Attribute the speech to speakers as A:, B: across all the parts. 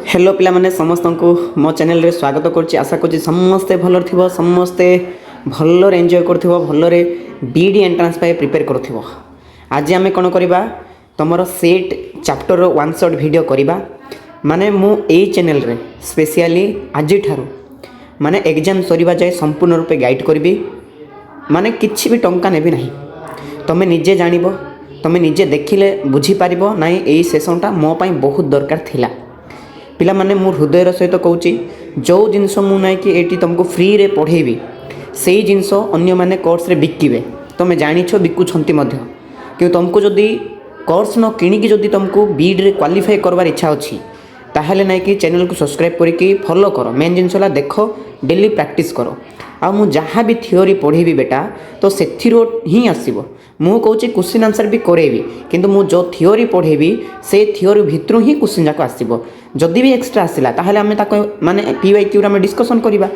A: Hello पिला माने समस्त को मो चैनल रे स्वागत करुच्ची। आशा करुच्ची समस्ते भलर थिबो, समस्ते भलर एंजॉय करथिबो, भलर बीडी एंट्रांस पाए प्रिपेयर करथिबो। आज आमे कोन करबा तमरो सेट चैप्टर रो वन शॉट वीडियो करबा। माने मु ए चैनल रे स्पेशली आज ठारू माने एग्जाम सरीबा जाय संपूर्ण रूपे गाइड करबी। माने किछि भी टंका नेबी नाही, तमे निजे जानिबो, तमे निजे देखिले बुझी पारिबो नाही एई सेशनटा मो पई बहुत दरकार थिला। पिला माने मो हृदयर सहित कहूँ जो जिनस मुझे कि ये तुमको फ्री रे पढ़ेबी से जिनस अन्य माने कोर्स रे बिकिबे। तुम जानिछ बिकुछंती मध्य कि तुमको जदि कोर्स न किणिकी जदि तुमको बीड रे क्वालिफाई करवार इच्छा अच्छी ताहले ना कि चैनल को सब्सक्राइब करके फॉलो करो। मेन जिनस देख डेली प्रैक्टिस करो। आ मु जहाँ भी थियोरी पढ़ेबी बेटा तो सेथिरो ही आसीबो। मु कहूँ क्वेश्चन आंसर भी करेबी किंतु मु जो थियोरी पढ़ेबी से थियोरी भितरु ही क्वेश्चन जाक आसीबो। जदि भी एक्सट्रा आसला ताहले आमे ताको माने पीवाईक्यू रे डिस्कशन करबा।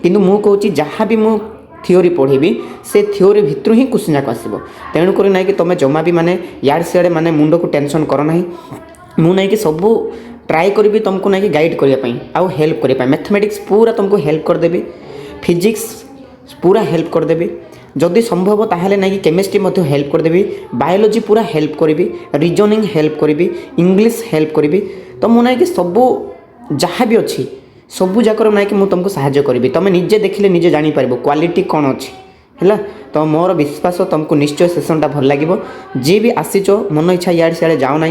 A: किंतु मु कहूँ जहाँ भी मु थियोरी पढ़ेबी से थियोरी भितरु ही क्वेश्चन जाक आसीबो। तेणु करी ना कि तुम जमा भी माने यार सियाड़े माने मुंड को टेंशन करो नाही। मु ना कि सब ट्राए करी तुमको ना कि गाइड करने आउ हेल्प करने। मैथमेटिक्स पूरा तुमको हेल्प करदेवी, फिजिक्स पूरा हेल्प करदेवी, जदि संभव ताहले ना कि केमिस्ट्री मध्य हेल्प करदेवी, बायोलॉजी पूरा हेल्प करी, रीजनिंग हेल्प करी, इंग्लिश हेल्प करी। तो मु ना कि सबू जहाँ भी अच्छी सबू जाकर ना कि मुझे तुमको साहाଯ୍य करी। तुम निजे देखिले निजे जानी पारिबो क्वालिटी कौन अच्छी है। तो मोर विश्वास तुमको निश्चय सेशनटा भल लगे। जी भी आसीच मन इच्छा यार सियाड़े जाओ ना,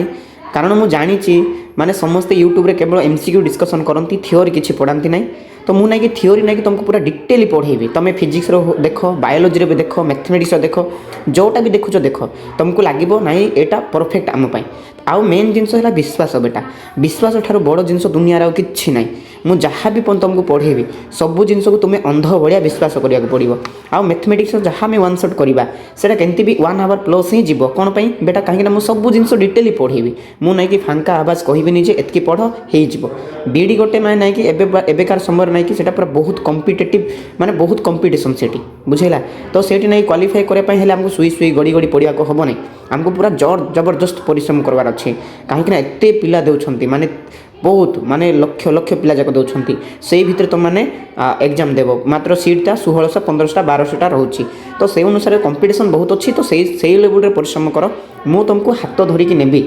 A: कारण मुझे जानी माने समस्ते यूट्यूब रे केवल एमसीक्यू डिस्कशन करती, थियोरी किसी पढ़ाती ना। तो मुझे ना कि थियोरी ना कि तुमको पूरा डिटेली पढ़ेबी। तुम फिजिक्स रो देख, बायोलॉजी रे भी देख, मैथमेटिक्स रो देख, जोटा भी देखुच देख, तुमको लगे ना यहाँ परफेक्ट आम पाई। आउ मेन जिनस है विश्वास बेटा, विश्वास ठार बड़ जिनस दुनिया आउ कि ना। मुझे जहाँ भी तुमको पढ़ेबी सबू जिनस को तुम्हें अंध भाया विश्वास करा पड़ो। आउ मैथमेटिक्स जहाँ भी वन शॉट करवा से केमती भी 1 आवर प्लस ही जीव कौन पाई बेटा, कहीं मुझे सब जिनस डिटेली पढ़ेबी। मुझे ना कि फांका आवाज कहबी जे एतकी पढ़ हो बीडी गोटे माने ना कि एबेकार समय ना कि पूरा बहुत कॉम्पिटिटिव माने बहुत कंपटीशन से बुझेगा। तो सेठी ना क्वालिफाई करने आमको सुई सुई गड़ी गड़ी पढ़ा को हम नहीं, आमको पूरा जबरदस्त परिश्रम करवार अच्छे। कहीं एत पिला दे माने बहुत माने लक्ष लक्ष पिला जाक दौरान से भीतर तुम मैंने एग्जाम देव। मात्र सीटा 1600 1500 1200 रोचे। तो से अनुसार कंपटीशन बहुत अच्छी। तो से लेवल रे परिश्रम कर। मु तुमको हाथ धरिकी नेबी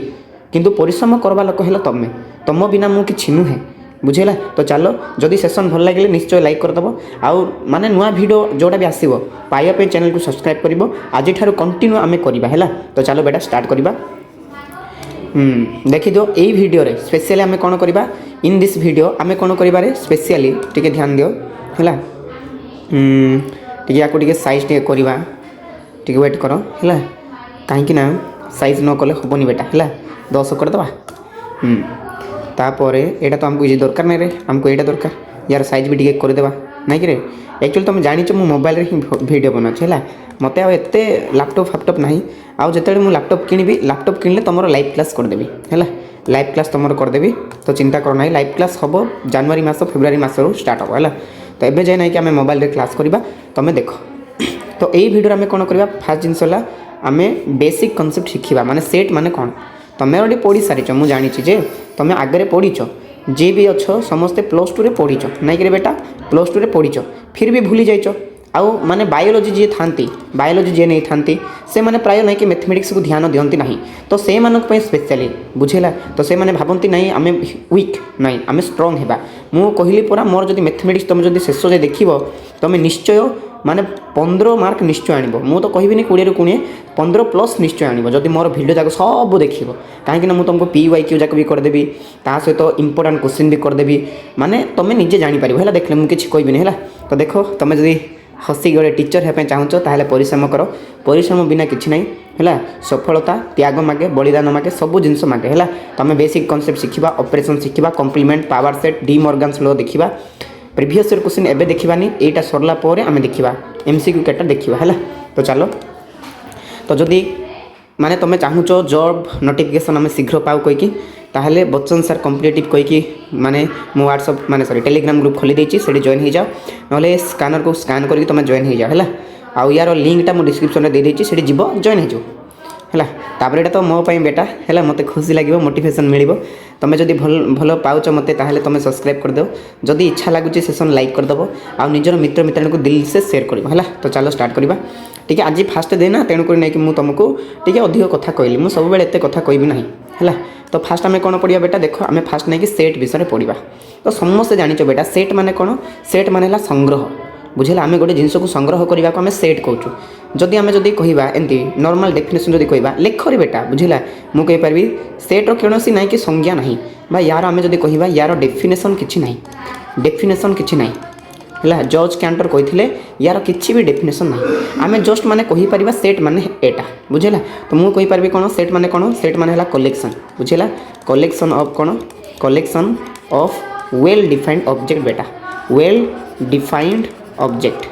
A: किंतु परिश्रम करवा लोक है तुम, तुम बिना मु कि नुहे बुझेगा। तो चलो जदि सेशन भल लगे निश्चय लाइक करदेव। आउ माने नुआ वीडियो जोटा भी आसो पाइबा चैनल को सब्सक्राइब कर। आज कंटिन्यू आम करवा है। तो चलो बेटा स्टार्ट करवा। देखी दो यही वीडियो रे स्पेशली आम कौन करवा इन दिस वीडियो आम कौन कर स्पेशली टिके ध्यान दियो है। या साइज टे करवा टे वेट कर है कहीं ना साइज न कले हेनी बेटा है 10 करदे। तापर यहाँ तो आमको ये दरकार नहीं रे, आमको यहाँ दरकार यार साइज भी टे करदे ना कि एक्चुअली तुम जानी मो मोबाइल रे ही वीडियो बनाऊँ है। मत आते लैपटॉप फैपटॉप ना आउ जो मुझे लैपटॉप किणी लैपटॉप किणले तुम लाइव क्लास करदेवी है। लाइव क्लास तुम करदेवी तो चिंता कर ना। लाइव क्लास हम जनवरी मास फेब्रुआरी मास स्टार्ट हम है। तो ये जाए ना कि आम मोबाइल रे क्लास करवा तुम देख। तो यही वीडियो आम कौन करवा फास्ट जिनस आम बेसिक कनसेप्ट शिखा माने सेट माने कौन। तुम ऑलरेडी पढ़ी सारी मुझे जानी जे तुम आगे पढ़ीच जे भी अच्छ समस्ते +2 रे पढ़ीच ना कि बेटा +2 रे पढ़ीच फिर भी भूली जाइच। आउ माने बायोलॉजी जी थांती बायोलॉजी जी नहीं थांती से माने प्राय ना कि मैथमेटिक्स को ध्यान दियंती नहीं। तो से मानक पई स्पेशली बुझेला। तो से माने भाबंती नहीं आमे वीक नहीं आमे स्ट्रांग हेबा। मु कहली पूरा मोर जदि मैथमेटिक्स तुम जदि शेष जे देखिबो तुम निश्चय माने 15 मार्क निश्चय आनिबो। मु तो कहबिनी 20 ରୁ 20 15 प्लस निश्चय आनिबो जदि मोर वीडियो जाक सब देखिबो। कहीं ना तुमको पीवाईक्यू जाक भी करदेवी ता सहित इंपोर्टेंट क्वेश्चन भी करदेवी। माने तुम निजे जानी पारिबो है। देखले मु किछि कहबिनी है। तो देखो तुम जदि हसी गोटे टीचर होगा चाहूच ताहले परिश्रम कर। परिश्रम बिना किसी ना है। सफलता त्याग मागे, बलिदान मागे, सब जिनस मागे है। तुम बेसिक कॉन्सेप्ट शिखा, ऑपरेशन शिखा, complement, power set, De Morgan's law देखा। प्रीवियस ईयर क्वेश्चन एबे देखबानी एटा सरला पोरे आमे देखिबा एमसीक्यू केटा देखिबा है। तो चलो तो जदि माने तुम चाहूच जॉब नोटिफिकेशन आम शीघ्र पाऊ कहीकि ताहले बच्चन सर कॉम्पिटिटिव कहीकि माने मो व्हाट्सएप माने सॉरी टेलीग्राम ग्रुप खोली देछि सेठी जॉइन हो जाओ। नले स्कैनर को स्कैन करके तुम जॉइन हो जाओ है। आउ यार लिंकटा मो डिस्क्रिप्शन रे दे देछि सेठी जीव जॉइन हो जाओ ହେଲା। ତାପରେ ଏଇଟା ତ ମୋ ପାଇଁ ବେଟା ହେଲା, ମୋତେ ଖୁସି ଲାଗିବ, ମୋଟିଭେସନ୍ ମିଳିବ। ତୁମେ ଯଦି ଭଲ ପାଉଛ ମୋତେ ତାହେଲେ ତୁମେ ସବସ୍କ୍ରାଇବ୍ କରିଦେବ, ଯଦି ଇଚ୍ଛା ଲାଗୁଛି ସେସନ୍ ଲାଇକ୍ କରିଦେବ, ଆଉ ନିଜର ମିତ୍ର ମିତ୍ରାଣୀଙ୍କୁ ଦିଲ୍ସେ ସେୟାର କରିବ ହେଲା। ତ ଚାଲ ଷ୍ଟାର୍ଟ କରିବା। ଟିକେ ଆଜି ଫାଷ୍ଟ ଡେ ନା, ତେଣୁକରି ନେଇକି ମୁଁ ତୁମକୁ ଟିକେ ଅଧିକ କଥା କହିଲି, ମୁଁ ସବୁବେଳେ ଏତେ କଥା କହିବି ନାହିଁ ହେଲା। ତ ଫାଷ୍ଟ ଆମେ କ'ଣ ପଢ଼ିବା ବେଟା, ଦେଖ ଆମେ ଫାଷ୍ଟ ନେଇକି ସେଟ୍ ବିଷୟରେ ପଢ଼ିବା। ତ ସମସ୍ତେ ଜାଣିଛ ବେଟା ସେଟ୍ ମାନେ କ'ଣ, ସେଟ୍ ମାନେ ହେଲା ସଂଗ୍ରହ, ବୁଝିଲା। ଆମେ ଗୋଟେ ଜିନିଷକୁ ସଂଗ୍ରହ କରିବାକୁ ଆମେ ସେଟ୍ କହୁଛୁ। ଯଦି କହିବା ଏମିତି ନର୍ମାଲ୍ ଡେଫିନେସନ୍ ଯଦି କହିବା ଲେଖରେ ବେଟା, ବୁଝିଲା, ମୁଁ କହିପାରିବି ସେଟ୍ର କୌଣସି ନାହିଁ କି ସଂଜ୍ଞା ନାହିଁ, ବା ୟାର ଆମେ ଯଦି କହିବା ୟାର ଡେଫିନେସନ୍ କିଛି ନାହିଁ, ହେଲା। ଜର୍ଜ କ୍ୟାଣ୍ଟର କହିଥିଲେ ୟାର କିଛି ବି ଡେଫିନେସନ୍ ନାହିଁ, ଆମେ ଜଷ୍ଟ ମାନେ କହିପାରିବା ସେଟ୍ ମାନେ ଏଇଟା, ବୁଝିଲା। ତ ମୁଁ କହିପାରିବି କ'ଣ ସେଟ୍ ମାନେ ହେଲା କଲେକ୍ସନ୍, ବୁଝିଲା। କଲେକ୍ସନ୍ ଅଫ୍ କ'ଣ, collection of well defined object ବେଟା, ୱେଲ୍ ଡିଫାଇନ୍ଡ ଅବଜେକ୍ଟ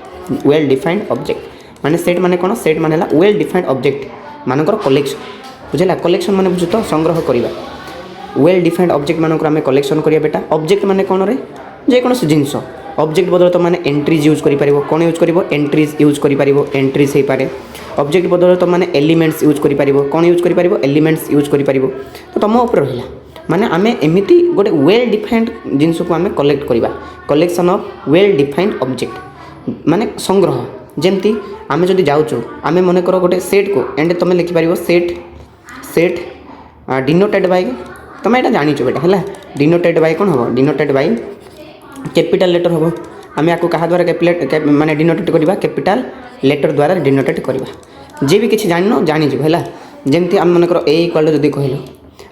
A: ମାନେ ସେଟ୍ ମାନେ କ'ଣ, ସେଟ୍ ମାନେ ହେଲା ୱେଲ୍ ଡିଫାଇନ୍ଡ ଅବଜେକ୍ଟ ମାନଙ୍କର କଲେକ୍ସନ୍, ବୁଝିଲା। କଲେକ୍ସନ୍ ମାନେ ବୁଝୁ ତ ସଂଗ୍ରହ କରିବା, ୱେଲ୍ ଡିଫାଇନ୍ଡ ଅବଜେକ୍ଟ ମାନଙ୍କର ଆମେ କଲେକ୍ସନ୍ କରିବା ବେଟା। ଅବଜେକ୍ଟ ମାନେ କ'ଣ ରେ, ଯେକୌଣସି ଜିନିଷ। ଅବଜେକ୍ଟ ବଦଳରେ ତୁମେ ଏଣ୍ଟ୍ରିଜ୍ ୟୁଜ୍ କରିପାରିବ, କ'ଣ ୟୁଜ୍ କରିବ, ଏଣ୍ଟ୍ରିଜ୍ ୟୁଜ୍ କରିପାରିବ, ଏଣ୍ଟ୍ରିଜ୍ ହେଇପାରେ। ଅବଜେକ୍ଟ ବଦଳରେ ତୁମେ ଏଲିମେଣ୍ଟସ୍ ୟୁଜ୍ କରିପାରିବ, କ'ଣ ୟୁଜ୍ କରିପାରିବ, ଏଲିମେଣ୍ଟସ୍ ୟୁଜ୍ କରିପାରିବ। ତ ତୁମ ଉପରେ ରହିଲା, ମାନେ ଆମେ ଏମିତି ଗୋଟେ ୱେଲ୍ ଡିଫାଇନ୍ଡ ଜିନିଷକୁ ଆମେ କଲେକ୍ଟ କରିବା, collection of well defined object ମାନେ ସଂଗ୍ରହ। ଯେମିତି ଆମେ ଯଦି ଯାଉଛୁ, ଆମେ ମନେକର ଗୋଟେ ସେଟ୍କୁ ଏଣ୍ଡ ତୁମେ ଲେଖିପାରିବ ସେଟ୍ ଡିନୋଟେଡ୍ ବାଇ, ତୁମେ ଏଇଟା ଜାଣିଛ ବେଟା ହେଲା, ଡିନୋଟେଡ୍ ବାଇ କ'ଣ ହେବ, ଡିନୋଟେଡ୍ ବାଇ କ୍ୟାପିଟାଲ୍ ଲେଟର୍ ହେବ। ଆମେ ୟାକୁ କାହା ଦ୍ୱାରା ମାନେ ଡିନୋଟେଟ୍ କରିବା, କ୍ୟାପିଟାଲ୍ ଲେଟର୍ ଦ୍ୱାରା ଡିନୋଟେଟ୍ କରିବା। ଯିଏ ବି କିଛି ଜାଣିଯିବ ହେଲା। ଯେମିତି ଆମେ ମନେକର ଏ ଇକ୍ୱାଲ୍ ଯଦି କହିଲୁ,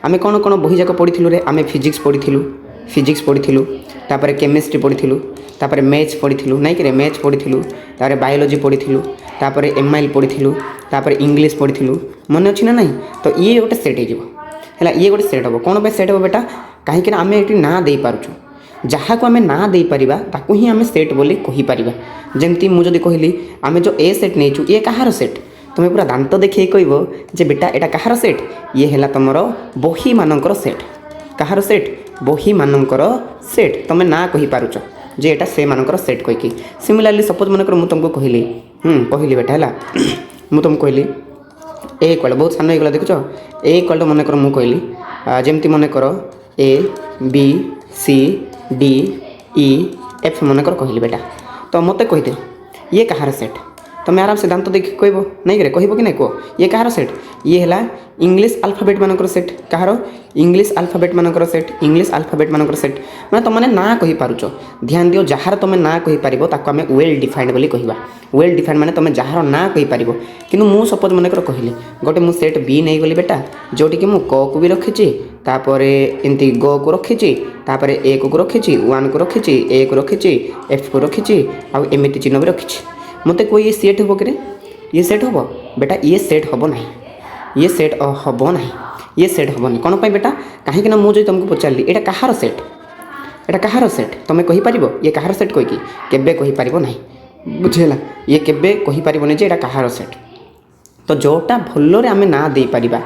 A: ଆମେ କ'ଣ ବହିଯାକ ପଢ଼ିଥିଲୁ ରେ, ଆମେ ଫିଜିକ୍ସ ପଢ଼ିଥିଲୁ, ତାପରେ କେମିଷ୍ଟ୍ରି ପଢ଼ିଥିଲୁ, ତାପରେ ମ୍ୟାଥ୍ ପଢ଼ିଥିଲୁ, ନାଇଁ କି ରେ, ମ୍ୟାଥ୍ ପଢ଼ିଥିଲୁ, ତାପରେ ବାୟୋଲୋଜି ପଢ଼ିଥିଲୁ, ତାପରେ MIL ପଢ଼ିଥିଲୁ, ତାପରେ ଇଂଲିଶ ପଢ଼ିଥିଲୁ, ମନେ ଅଛି ନା ନାହିଁ। ତ ଇଏ ଗୋଟେ ସେଟ୍ ହେଇଯିବ ହେଲା, ଇଏ ଗୋଟେ ସେଟ୍ ହେବ। କ'ଣ ପାଇଁ ସେଟ୍ ହେବ ବେଟା, କାହିଁକିନା ଆମେ ଏଠି ନାଁ ଦେଇପାରୁଛୁ, ଯାହାକୁ ଆମେ ନାଁ ଦେଇପାରିବା ତାକୁ ହିଁ ଆମେ ସେଟ୍ ବୋଲି କହିପାରିବା। ଯେମିତି ମୁଁ ଯଦି କହିଲି ଆମେ ଯେଉଁ ଏ ସେଟ୍ ନେଇଛୁ, ଇଏ କାହାର ସେଟ୍, ତୁମେ ପୁରା ଦାନ୍ତ ଦେଖେଇ କହିବ ଯେ ବେଟା ଏଇଟା କାହାର ସେଟ୍, ଇଏ ହେଲା ତୁମର ବହିମାନଙ୍କର ସେଟ୍। କାହାର ସେଟ୍, ବହିମାନଙ୍କର ସେଟ୍। ତୁମେ ନାଁ କହିପାରୁଛ ଯେ ଏଇଟା ସେମାନଙ୍କର ସେଟ୍ କହିକି। ସିମିଲାରଲି ସପୋଜ୍ ମନେକର ମୁଁ ତୁମକୁ କହିଲି ବେଟା ହେଲା, ମୁଁ ତୁମକୁ କହିଲି ଏ ଇକ୍ୱାଲ୍, ବହୁତ ସାନ ହେଇଗଲା ଦେଖୁଛ, ଏ ଇକ୍ୱାଲ୍ ମନେକର ମୁଁ କହିଲି, ଯେମିତି ମନେକର ABCDEF ମନେକର କହିଲି ବେଟା, ତ ମୋତେ କହିଦିଅ ଇଏ କାହାର ସେଟ୍। ତୁମେ ଆରାମସେ ଦାନ୍ତ ଦେଖି କହିବ, ନାଇଁ କି କହିବ କି ନାଇଁ, କୁହ ଇଏ କାହାର ସେଟ୍, ଇଏ ହେଲା ଇଂଲିଶ ଆଲଫାବେଟ୍ ମାନଙ୍କର ସେଟ୍। କାହାର, ଇଂଲିଶ ଆଲଫାବେଟ୍ ମାନଙ୍କର ସେଟ୍। ମାନେ ତୁମେ ନାଁ କହିପାରୁଛ। ଧ୍ୟାନ ଦିଅ, ଯାହାର ତୁମେ ନାଁ କହିପାରିବ ତାକୁ ଆମେ ୱେଲ୍ ଡିଫାଇନ୍ଡ ବୋଲି କହିବା। ୱେଲ୍ ଡିଫାଇନ୍ଡ ମାନେ ତୁମେ ଯାହାର ନାଁ କହିପାରିବ। କିନ୍ତୁ ମୁଁ ସପୋଜ୍ ମନେକର କହିଲି ଗୋଟେ ମୁଁ ସେଟ୍ B ନେଇଗଲି ବେଟା, ଯେଉଁଠିକି ମୁଁ କକୁ ବି ରଖିଛି, ତାପରେ ଏମିତି ଗକୁ ରଖିଛି, ତାପରେ ଏକୁ ରଖିଛି, 1କୁ ରଖିଛି, ଏକୁ ରଖିଛି, Fକୁ ରଖିଛି, ଆଉ ଏମିତି ଚିହ୍ନ ବି ରଖିଛି। ମୋତେ କୁହ ଇଏ ସେଟ୍ ହେବ କି, ଇଏ ସେଟ୍ ହେବ ବେଟା, ଇଏ ସେଟ୍ ହେବ ନାହିଁ, ଇଏ ସେଟ୍ ହେବନି। କ'ଣ ପାଇଁ ବେଟା, କାହିଁକିନା ମୁଁ ଯଦି ତୁମକୁ ପଚାରିଲି ଏଇଟା କାହାର ସେଟ୍, ତୁମେ କହିପାରିବ ଇଏ କାହାର ସେଟ୍ କହିକି, କେବେ କହିପାରିବ ନାହିଁ, ବୁଝିଲା। ଇଏ କେବେ କହିପାରିବନି ଯେ ଏଇଟା କାହାର ସେଟ୍। ତ ଯେଉଁଟା ଭଲରେ ଆମେ ନାଁ ଦେଇପାରିବା,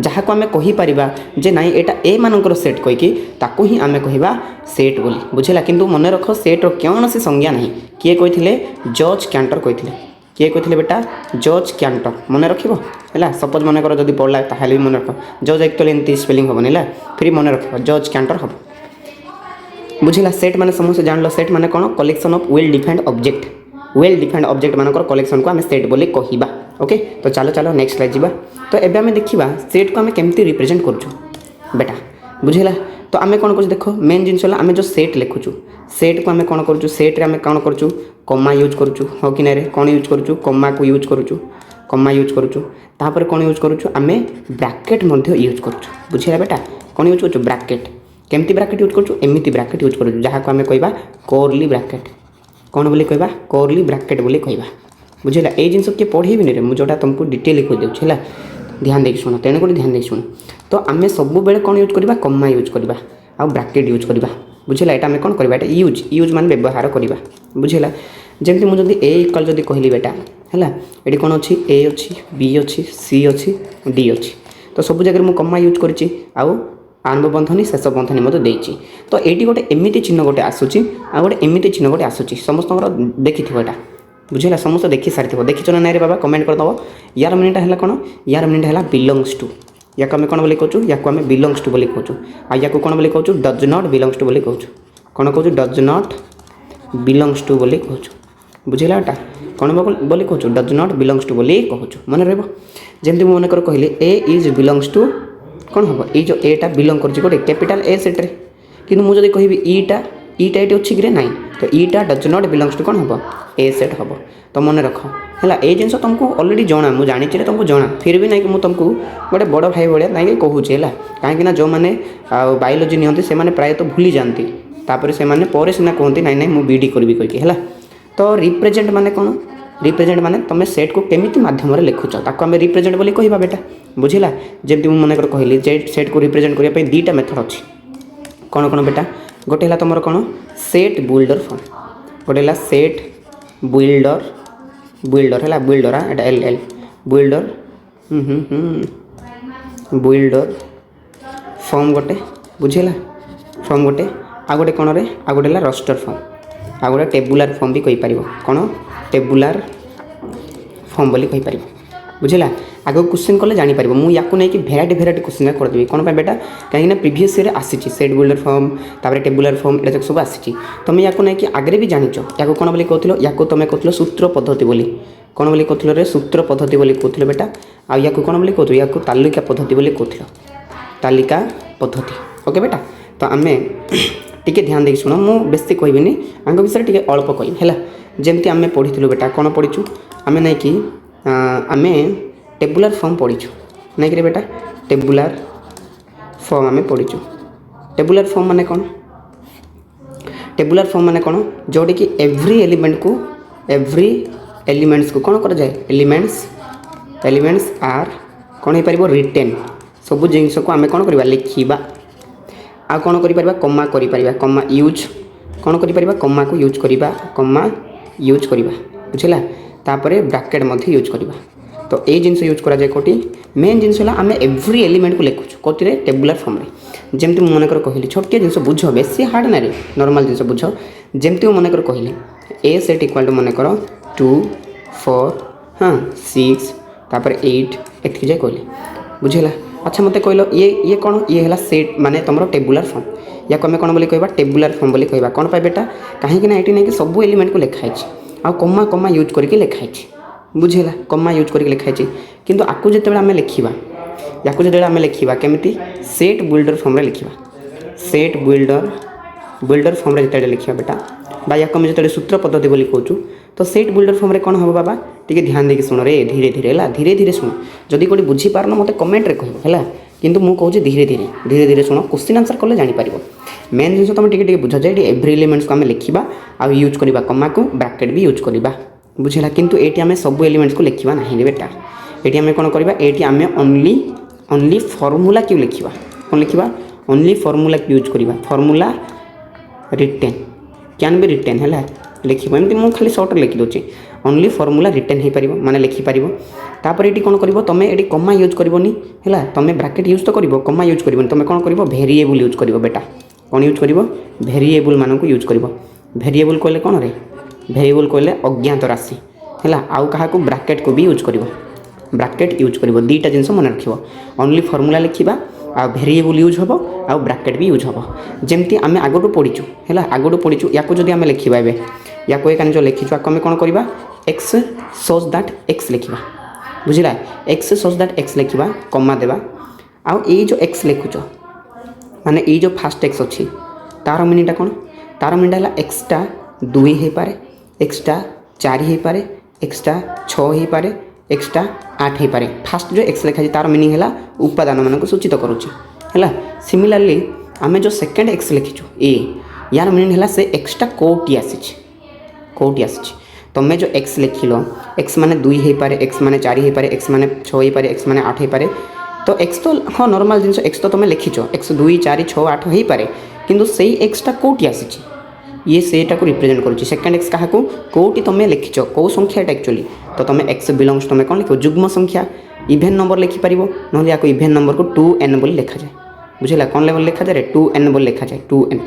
A: ଯାହାକୁ ଆମେ କହିପାରିବା ଯେ ନାଇଁ ଏଇଟା ଏମାନଙ୍କର ସେଟ୍ କହିକି, ତାକୁ ହିଁ ଆମେ କହିବା ସେଟ୍ ବୋଲି, ବୁଝିଲା। କିନ୍ତୁ ମନେ ରଖ ସେଟ୍ର କୌଣସି ସଂଜ୍ଞା ନାହିଁ। କିଏ କହିଥିଲେ, ଜର୍ଜ କ୍ୟାଣ୍ଟର କହିଥିଲେ। କିଏ କହିଥିଲେ ବେଟା, ଜର୍ଜ କ୍ୟାଣ୍ଟର, ମନେ ରଖିବ ହେଲା। ସପୋଜ୍ ମନେକର ଯଦି ପଢ଼ିଲା ତାହେଲେ ବି ମନେ ରଖ, ଜର୍ଜ ଆକ୍ଚୁଆଲି ଏମିତି ସ୍ପେଲିଂ ହେବନି ହେଲା, ଫିର୍ ମନେ ରଖିବ ଜର୍ଜ କ୍ୟାଣ୍ଟର ହେବ, ବୁଝିଲା। ସେଟ୍ ମାନେ ସମସ୍ତେ ଜାଣିଲ, ସେଟ୍ ମାନେ କ'ଣ, collection of well defined object ମାନଙ୍କର କଲେକ୍ସନ୍କୁ ଆମେ ସେଟ୍ ବୋଲି କହିବା। ଓକେ, ତ ଚାଲ ନେକ୍ସଟ ସ୍ଲାଇଡ୍ ଯିବା। ତ ଏବେ ଆମେ ଦେଖିବା ସେଟ୍କୁ ଆମେ କେମିତି ରିପ୍ରେଜେଣ୍ଟ କରୁଛୁ ବେଟା, ବୁଝିଲା। ତ ଆମେ କ'ଣ କରୁଛୁ ଦେଖ, ମେନ୍ ଜିନିଷ ହେଲା ଆମେ ଯେଉଁ ସେଟ୍ ଲେଖୁଛୁ, ସେଟ୍କୁ ଆମେ କ'ଣ କରୁଛୁ, ସେଟ୍ରେ ଆମେ କ'ଣ କରୁଛୁ, କମା ୟୁଜ୍ କରୁଛୁ, ହଁ କି ନାଇଁରେ, କ'ଣ ୟୁଜ୍ କରୁଛୁ, କମାକୁ ୟୁଜ୍ କରୁଛୁ, ତାପରେ କ'ଣ ୟୁଜ୍ କରୁଛୁ, ଆମେ ବ୍ରାକେଟ୍ ମଧ୍ୟ ୟୁଜ୍ କରୁଛୁ, ବୁଝିଲା ବେଟା। କ'ଣ ୟୁଜ୍ କରୁଛୁ, ବ୍ରାକେଟ୍। କେମିତି ବ୍ରାକେଟ୍ ୟୁଜ୍ କରୁଛୁ, ଏମିତି ବ୍ରାକେଟ୍ ୟୁଜ୍ କରୁଛୁ, ଯାହାକୁ ଆମେ କହିବା କର୍ଲି ବ୍ରାକେଟ୍। କ'ଣ ବୋଲି କହିବା, କର୍ଲି ବ୍ରାକେଟ୍ ବୋଲି କହିବା, ବୁଝିଲା। ଏଇ ଜିନିଷ କିଏ ପଢ଼େଇବିନି ରେ, ମୁଁ ଯେଉଁଟା ତୁମକୁ ଡିଟେଲ୍ କହିଦେଉଛି ହେଲା, ଧ୍ୟାନ ଦେଇକି ଶୁଣ, ତେଣୁକରି ଧ୍ୟାନ ଦେଇକି ଶୁଣ। ତ ଆମେ ସବୁବେଳେ କ'ଣ ୟୁଜ୍ କରିବା, କମା ୟୁଜ୍ କରିବା, ଆଉ ବ୍ରାକେଟ୍ ୟୁଜ୍ କରିବା, ବୁଝିଲା। ଏଇଟା ଆମେ କ'ଣ କରିବା, ଏଇଟା ୟୁଜ୍ ମାନେ ବ୍ୟବହାର କରିବା, ବୁଝିଲା। ଯେମିତି ମୁଁ ଯଦି ଏ ଇକ୍ୱାଲ୍ ଯଦି କହିଲି ବେଟା ହେଲା, ଏଠି କ'ଣ ଅଛି, ଏ ଅଛି, ବି ଅଛି, ସି ଅଛି, ଡି ଅଛି। ତ ସବୁ ଜାଗାରେ ମୁଁ କମା ୟୁଜ୍ କରିଛି, ଆଉ ଆରମ୍ଭ ବନ୍ଧନୀ ଶେଷ ବନ୍ଧନୀ ମଧ୍ୟ ଦେଇଛି। ତ ଏଇଠି ଗୋଟେ ଏମିତି ଚିହ୍ନ ଗୋଟେ ଆସୁଛି, ଆଉ ଗୋଟେ ଏମିତି ଚିହ୍ନ ଗୋଟେ ଆସୁଛି, ସମସ୍ତଙ୍କର ଦେଖିଥିବ ଏଇଟା, बुझेगा समस्त देखी सारी देखी ना नाई बाबा कमेंट करदेव यार मीनिंगटा है कौन यार मीनिंगटा है बिलंग्स टू या आम कौन बोली कहूँ या आम बिलंग्स टू बोली कहूँ आ कौन बोली कहूँ डज नॉट बिलंग्स टू बोली कहूँ कौन कहूँ डज नॉट बिलंग्स टू बोली कहूँ बुझेगा एटा कौन बोली कहूँ डज नॉट बिलंग्स टू बोली कहूँ मन रही मन कर कहली ए इज बिलंग्स टू कौन हम ये एटा बिलंग कर कैपिटाल ए सेट्रे कि मुझे कह ईटा ईटा ये अच्छी कि ना तो ईटा डज नॉट बिलंग्स टू कौन हम ए सेट हम तो मन रख है ये जिन तुमको ऑलरेडी जना मुझे जानी तुमको जना फिर भी ना कि तुमको गोटे बड़ भाई भाया ना कहूँ है कहीं जो मैंने बायोलोजी नियंती से प्रायतः भूली जाती तापर से पर सीना कहते ना ना मुझे बीडी करी कहीकि है तो रिप्रेजेंट माने कौन रिप्रेजेंट माने तुम सेट को केमिति माध्यम लिखुच ताको आम रिप्रेजेंट बोली कहवा बेटा बुझिला जमी मुझे मन कहली सेट को रिप्रेजेंट करने दुईटा मेथड अच्छी कौन कौन बेटा गोटे है तुम कौन सेट बिल्डर फॉर्म गोटे है सेट बिल्डर बिल्डर है बिल्डर हाँ L L builder builder form गोटे बुझेगा फॉर्म गोटे आ गोटे कौन रे आ गोटे है रस्टर फॉर्म आ गोटे टेबुलार फॉर्म भी कहीपर कौन टेबुलार फॉर्म बोली कहीपर बुझेगा आगे क्वेश्चन कले जापर मुझे नहीं कि भेराइटी भेराइटी क्वेश्चन करदेवी कौन बेटा कहीं प्रीवियस ईयर आसी सेट बिल्डर फॉर्म तापर टेबुलार फॉर्म ये सब आसी तुम या नहीं कि आगे भी जानिच या कौन बोली कहूँ या तुम कहूँ सूत्र पद्धति बोली कौन बोली कहूँ रे सूत्र पद्धति बोली कहूँ बेटा आ या कौन बोली कहूँ या तालिका पद्धति बोली कहूँ तालिका पद्धति ओके बेटा तो आम टी ध्यान देखिए शुण मु बेसी कहबिनी आंक विषय टी अल्प कह है जमती आम पढ़ी बेटा कौन पढ़ीचु आम नहीं कि आम टेबुलार फॉर्म पढ़ीचु नहीं कि बेटा टेबुलार फॉर्म आम पढ़ीचु टेबुलार फॉर्म माने कौन टेबुलार फॉर्म माने कौन जोटी कि एव्री एलिमेंट्स को कौन कर जाए एलिमेंट्स आर कौन हो पार रिटेन सब जिनस को आम कौन करवा लिखा आ कौन कमा कमा यूज कौन कमा को यूज करवा कमा यूज करवा बुझेगा तापर ब्राकेट मध्य यूज करवा तो ये जिनस यूज करा जाए कोटी मेन जिनस आम एव्री एलिमेंट को लिखुचु कौन टेबुलार फॉर्म रे जमती मन कर कहली छोटिया जिनस बुझ बेसी हार्ड ना रे नॉर्मल जिनस बुझ जमती मन कर कहली ए सेट इक्वल टू मन कर 2 4 हाँ 6 तापर 8 एति जाए कहली बुझेगा अच्छा मत कहल ये कौन ये है सेट माने तुम टेबुलार फॉर्म या आम कौन बोली कहवा टेबुलार फॉर्म बोली कहवा कौन पाए बेटा कहीं ना ये नहीं कि सब एलिमेंट को लिखाई आ कमा कमा यूज करके लिखाई बुझेगा कमा यूज करके लिखाई किंतु आपको जिते आम लिखा या जो आम लिखा केमी सेट बिल्डर फॉर्म लिखा सेट बिल्डर फॉर्म जिते लिखा बेटा बा या जो सूत्र पद्धति बोली कहूँ तो सेट बिल्डर फॉर्म कौन हम बाबा टी ध्यान देकी शुण रे धीरे धीरे है धीरे धीरे शुण जदि कौटी बुझीपार मत कमेंट रे कह है किंतु मु कहूँ धीरे धीरे शुण क्वेश्चन आंसर कले जापर मेन जिन तुम टे बुझ जाए एव्री एलिमेंट्स को आम लिखा आ यूज करवा कमा को ब्राकेट भी यूज करवा बुझेगा किंतु ये आम सब एलिमेंट्स को लिखा ना बेटा ये आम कौन करवा ये आम ओनली फॉर्मूला क्यों लिखा कौन लिखा ओनली फॉर्मूला यूज करवा formula written can be written है लिखा एमती मुझे खाली सर्ट लिखी दूसरी ओनली फॉर्मूला रिटेन हो पार माने लिखिपार तापर ये कौन कर तुम ये कमा यूज करनी है तुम ब्राकेट यूज तो कर कमा यूज कर तुम कौन कर भेरिएबल यूज कर बेटा कौन यूज कर भेरिएबल मानक यूज कर भेरिएबल कहले कौन रे भेरिएबल कहले अज्ञात राशि है आउ क्या ब्राकेट को भी यूज कर ब्राकेट यूज कर दुईटा जिन मन रख ओनली फॉर्मूला लिखा आ भेरिएबल यूज हम आ ब्राकेट भी यूज हम जमती आम आगू पढ़ीचु है आगू पढ़ीचु या आम लिखा ए या जो लिखीचु आम कौन करवा एक्स सोज दैट एक्स लिखा बुझला एक्स सोज दैट एक्स लिखा कमा देवा आउ ये जो एक्स लिखुच माने ये जो फास्ट एक्स अच्छी तार मिनिटा कौन तार मिनिटा है एक्सटा 2 हो पारे एक्सटा 4 हो पारे एक्सटा 6 हो पारे एक्सटा 8 हो पारे फास्ट जो एक्स लिखा तार मिनिंग है उपादान मान सूचित करुच्ची है सिमिलारली आम जो सेकेंड एक्स लिखीचु ए यार मिनिंग है से एक्सटा कौटी आसी तुम जो एक्स लिखिल एक्स माने 2 हो पारे एक्स माने 4 हो पारे एक्स माने 6 हो पारे एक्स माने 8 हो पारे तो एक्स तो हाँ नॉर्मल जिन एक्स तो तुम लिखीच एक्स 2 4 6 8 हो पारे किंतु से एक्सटा कौटी आसी ये सेटा को रिप्रेजेंट करुच्ची सेकेंड एक्स क्या कौटी तुम लिखीच कौ संख्या एक्चुअली तो तुम एक्स बिलंग्स तुम कौन लिख जुग्म संख्या इभेन नंबर लिखिपार ना या इभेन नंबर को 2n लिखा जाए बुझेगा कौन लेवल लिखा जाए 2n बोली लिखा जाए 2n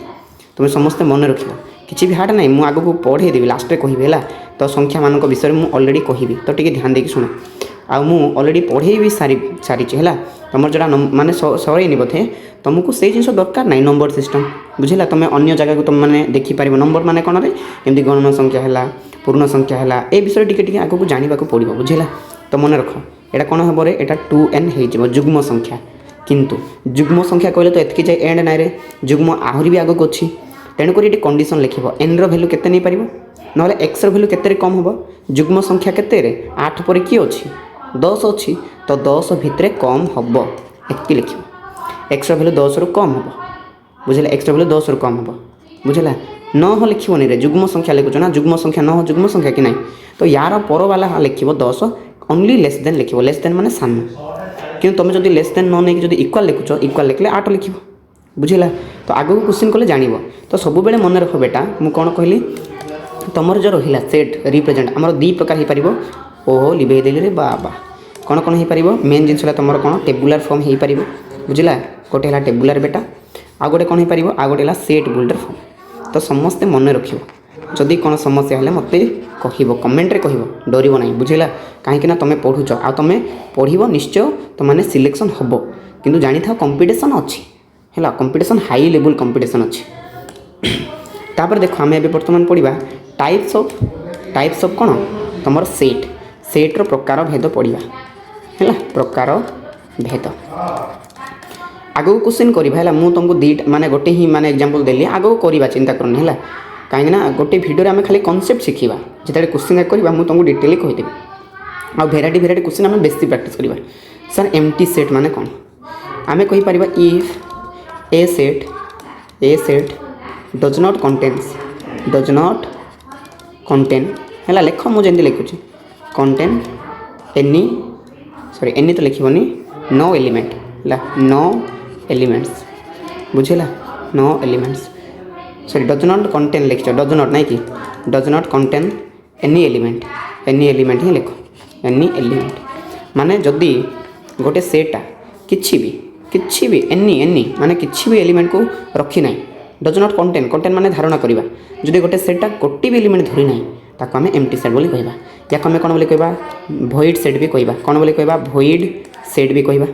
A: तुम समस्ते मन रख किसी भी हार्ड नहीं, मुझे आगे पढ़ेदेवी लास्ट में कहबी है। तो संख्या मान विषय में अलरेडी कहबी, तो टी ध्यान देकी शुण। अलरेडी पढ़े भी सारी है। तुम जो मैंने सरईनी बोधे तुमको से जिन दरकार ना नंबर सिस्टम बुझेगा। तुम अन्य जगह तुम मैंने देखिपार नंबर मान कौन एमती गणन संख्या है, पूर्ण संख्या है, ए विषय टी आगे जानवा पड़ो बुझेगा। तो मन रख यहाँ कौन हम यहाँ 2n हो जुग्म संख्या, किंतु जुग्म संख्या कहले तो एतकी जाए एंड नाई रे जुग्म आहरी भी आगक अच्छी। तेणुक ये कंडीशन लिख एन रैल्यू के नहीं पार ना एक्स रैल्यू के कम हम। जुग्म संख्या के 8 पर किए अच्छी 10 अच्छी, तो 10 भितर कम हम एतकी लिख। एक्स रैल्यू 10 रु कम हम बुझे, एक्स रैल्यू 10 रु कम हम बुझेगा। न लिखनी रे जुग्म संख्या लिखुच ना, जुग्म संख्या न जुग्म संख्या कि ना, तो यार पर वाला लिख 10 ओनली लेस देन लिख। लेस देन माने सान, कि तुम जो लेस देन न नहीं इक्वाल लिखुच, इक्वाल लिखले 8 लिख बुझेगा। तो आगे क्वेश्चन कले जान। तो सब बेले मन रख बेटा, मुझे कौन कहली तुमर जो रहा सेट रिप्रेजेंट आमर 2 प्रकार हो पार। ओहो लिभे देली रे बाबा, कौन कौन हो पार मेन जिनसा तुम कौन टेबुलर फॉर्म हो पार बुझला। गोटे है टेबुलर बेटा, आ गोटे कौन हो पार, आ गोटे सेट बुल्डर फॉर्म। तो समस्ते मन रख, जदि कौन समस्या है मत कह कमेंट्रे कह डर ना बुझेगा। कहीं तुम्हें पढ़ुच आ तुम पढ़ निश्चय तुमने सिलेक्शन हम, किंतु जानी था कंपटीशन अच्छी है, कंपटीशन हाई लेवल कंपटीशन अच्छी। तापर देखो आम ए बर्तमान पढ़ा टाइप्स ऑफ कौन तुम सेट, सेट्र प्रकार भेद पढ़ा है, प्रकार भेद। आगो क्वेश्चन करवा मुझे तुमको 2 माने गोटे ही माने एग्जांपल देली, आगो करवा चिंता करनी है। कहीं गोटे भिडियो आम खाली कॉन्सेप्ट शिखा, जिते क्वेश्चन करवा मुझे तुमको डिटेली कहीदेवी। आ भेराइटी क्वेश्चन आम बेसी प्रैक्टिस करवा। सर एम्प्टी सेट माने कौन आम कहीपर, if a set does not contain है लिख, मुझे लिखुची कंटेन एनी तो लिखनी नो एलिमेंट है, नो एलिमेंट्स बुझेगा, no elements sorry does not contain लिख, डज नॉट नहीं कि does not contain any element ही लिख, एनी एलिमेंट माने जदि गोटे सेटा किछि भी एनी माने किछि भी एलिमेंट को रखी ना, डज नॉट कंटेन माने धारणा करवा। जदि गोटे सेटा गोटे भी एलिमेंट धरी ना ताको आम एम्प्टी सेट बोली कहबा। या आम कौन बोली कहबा, भॉइड सेट भी कहबा। कौन बोली कहबा, भॉइड सेट भी कहबा,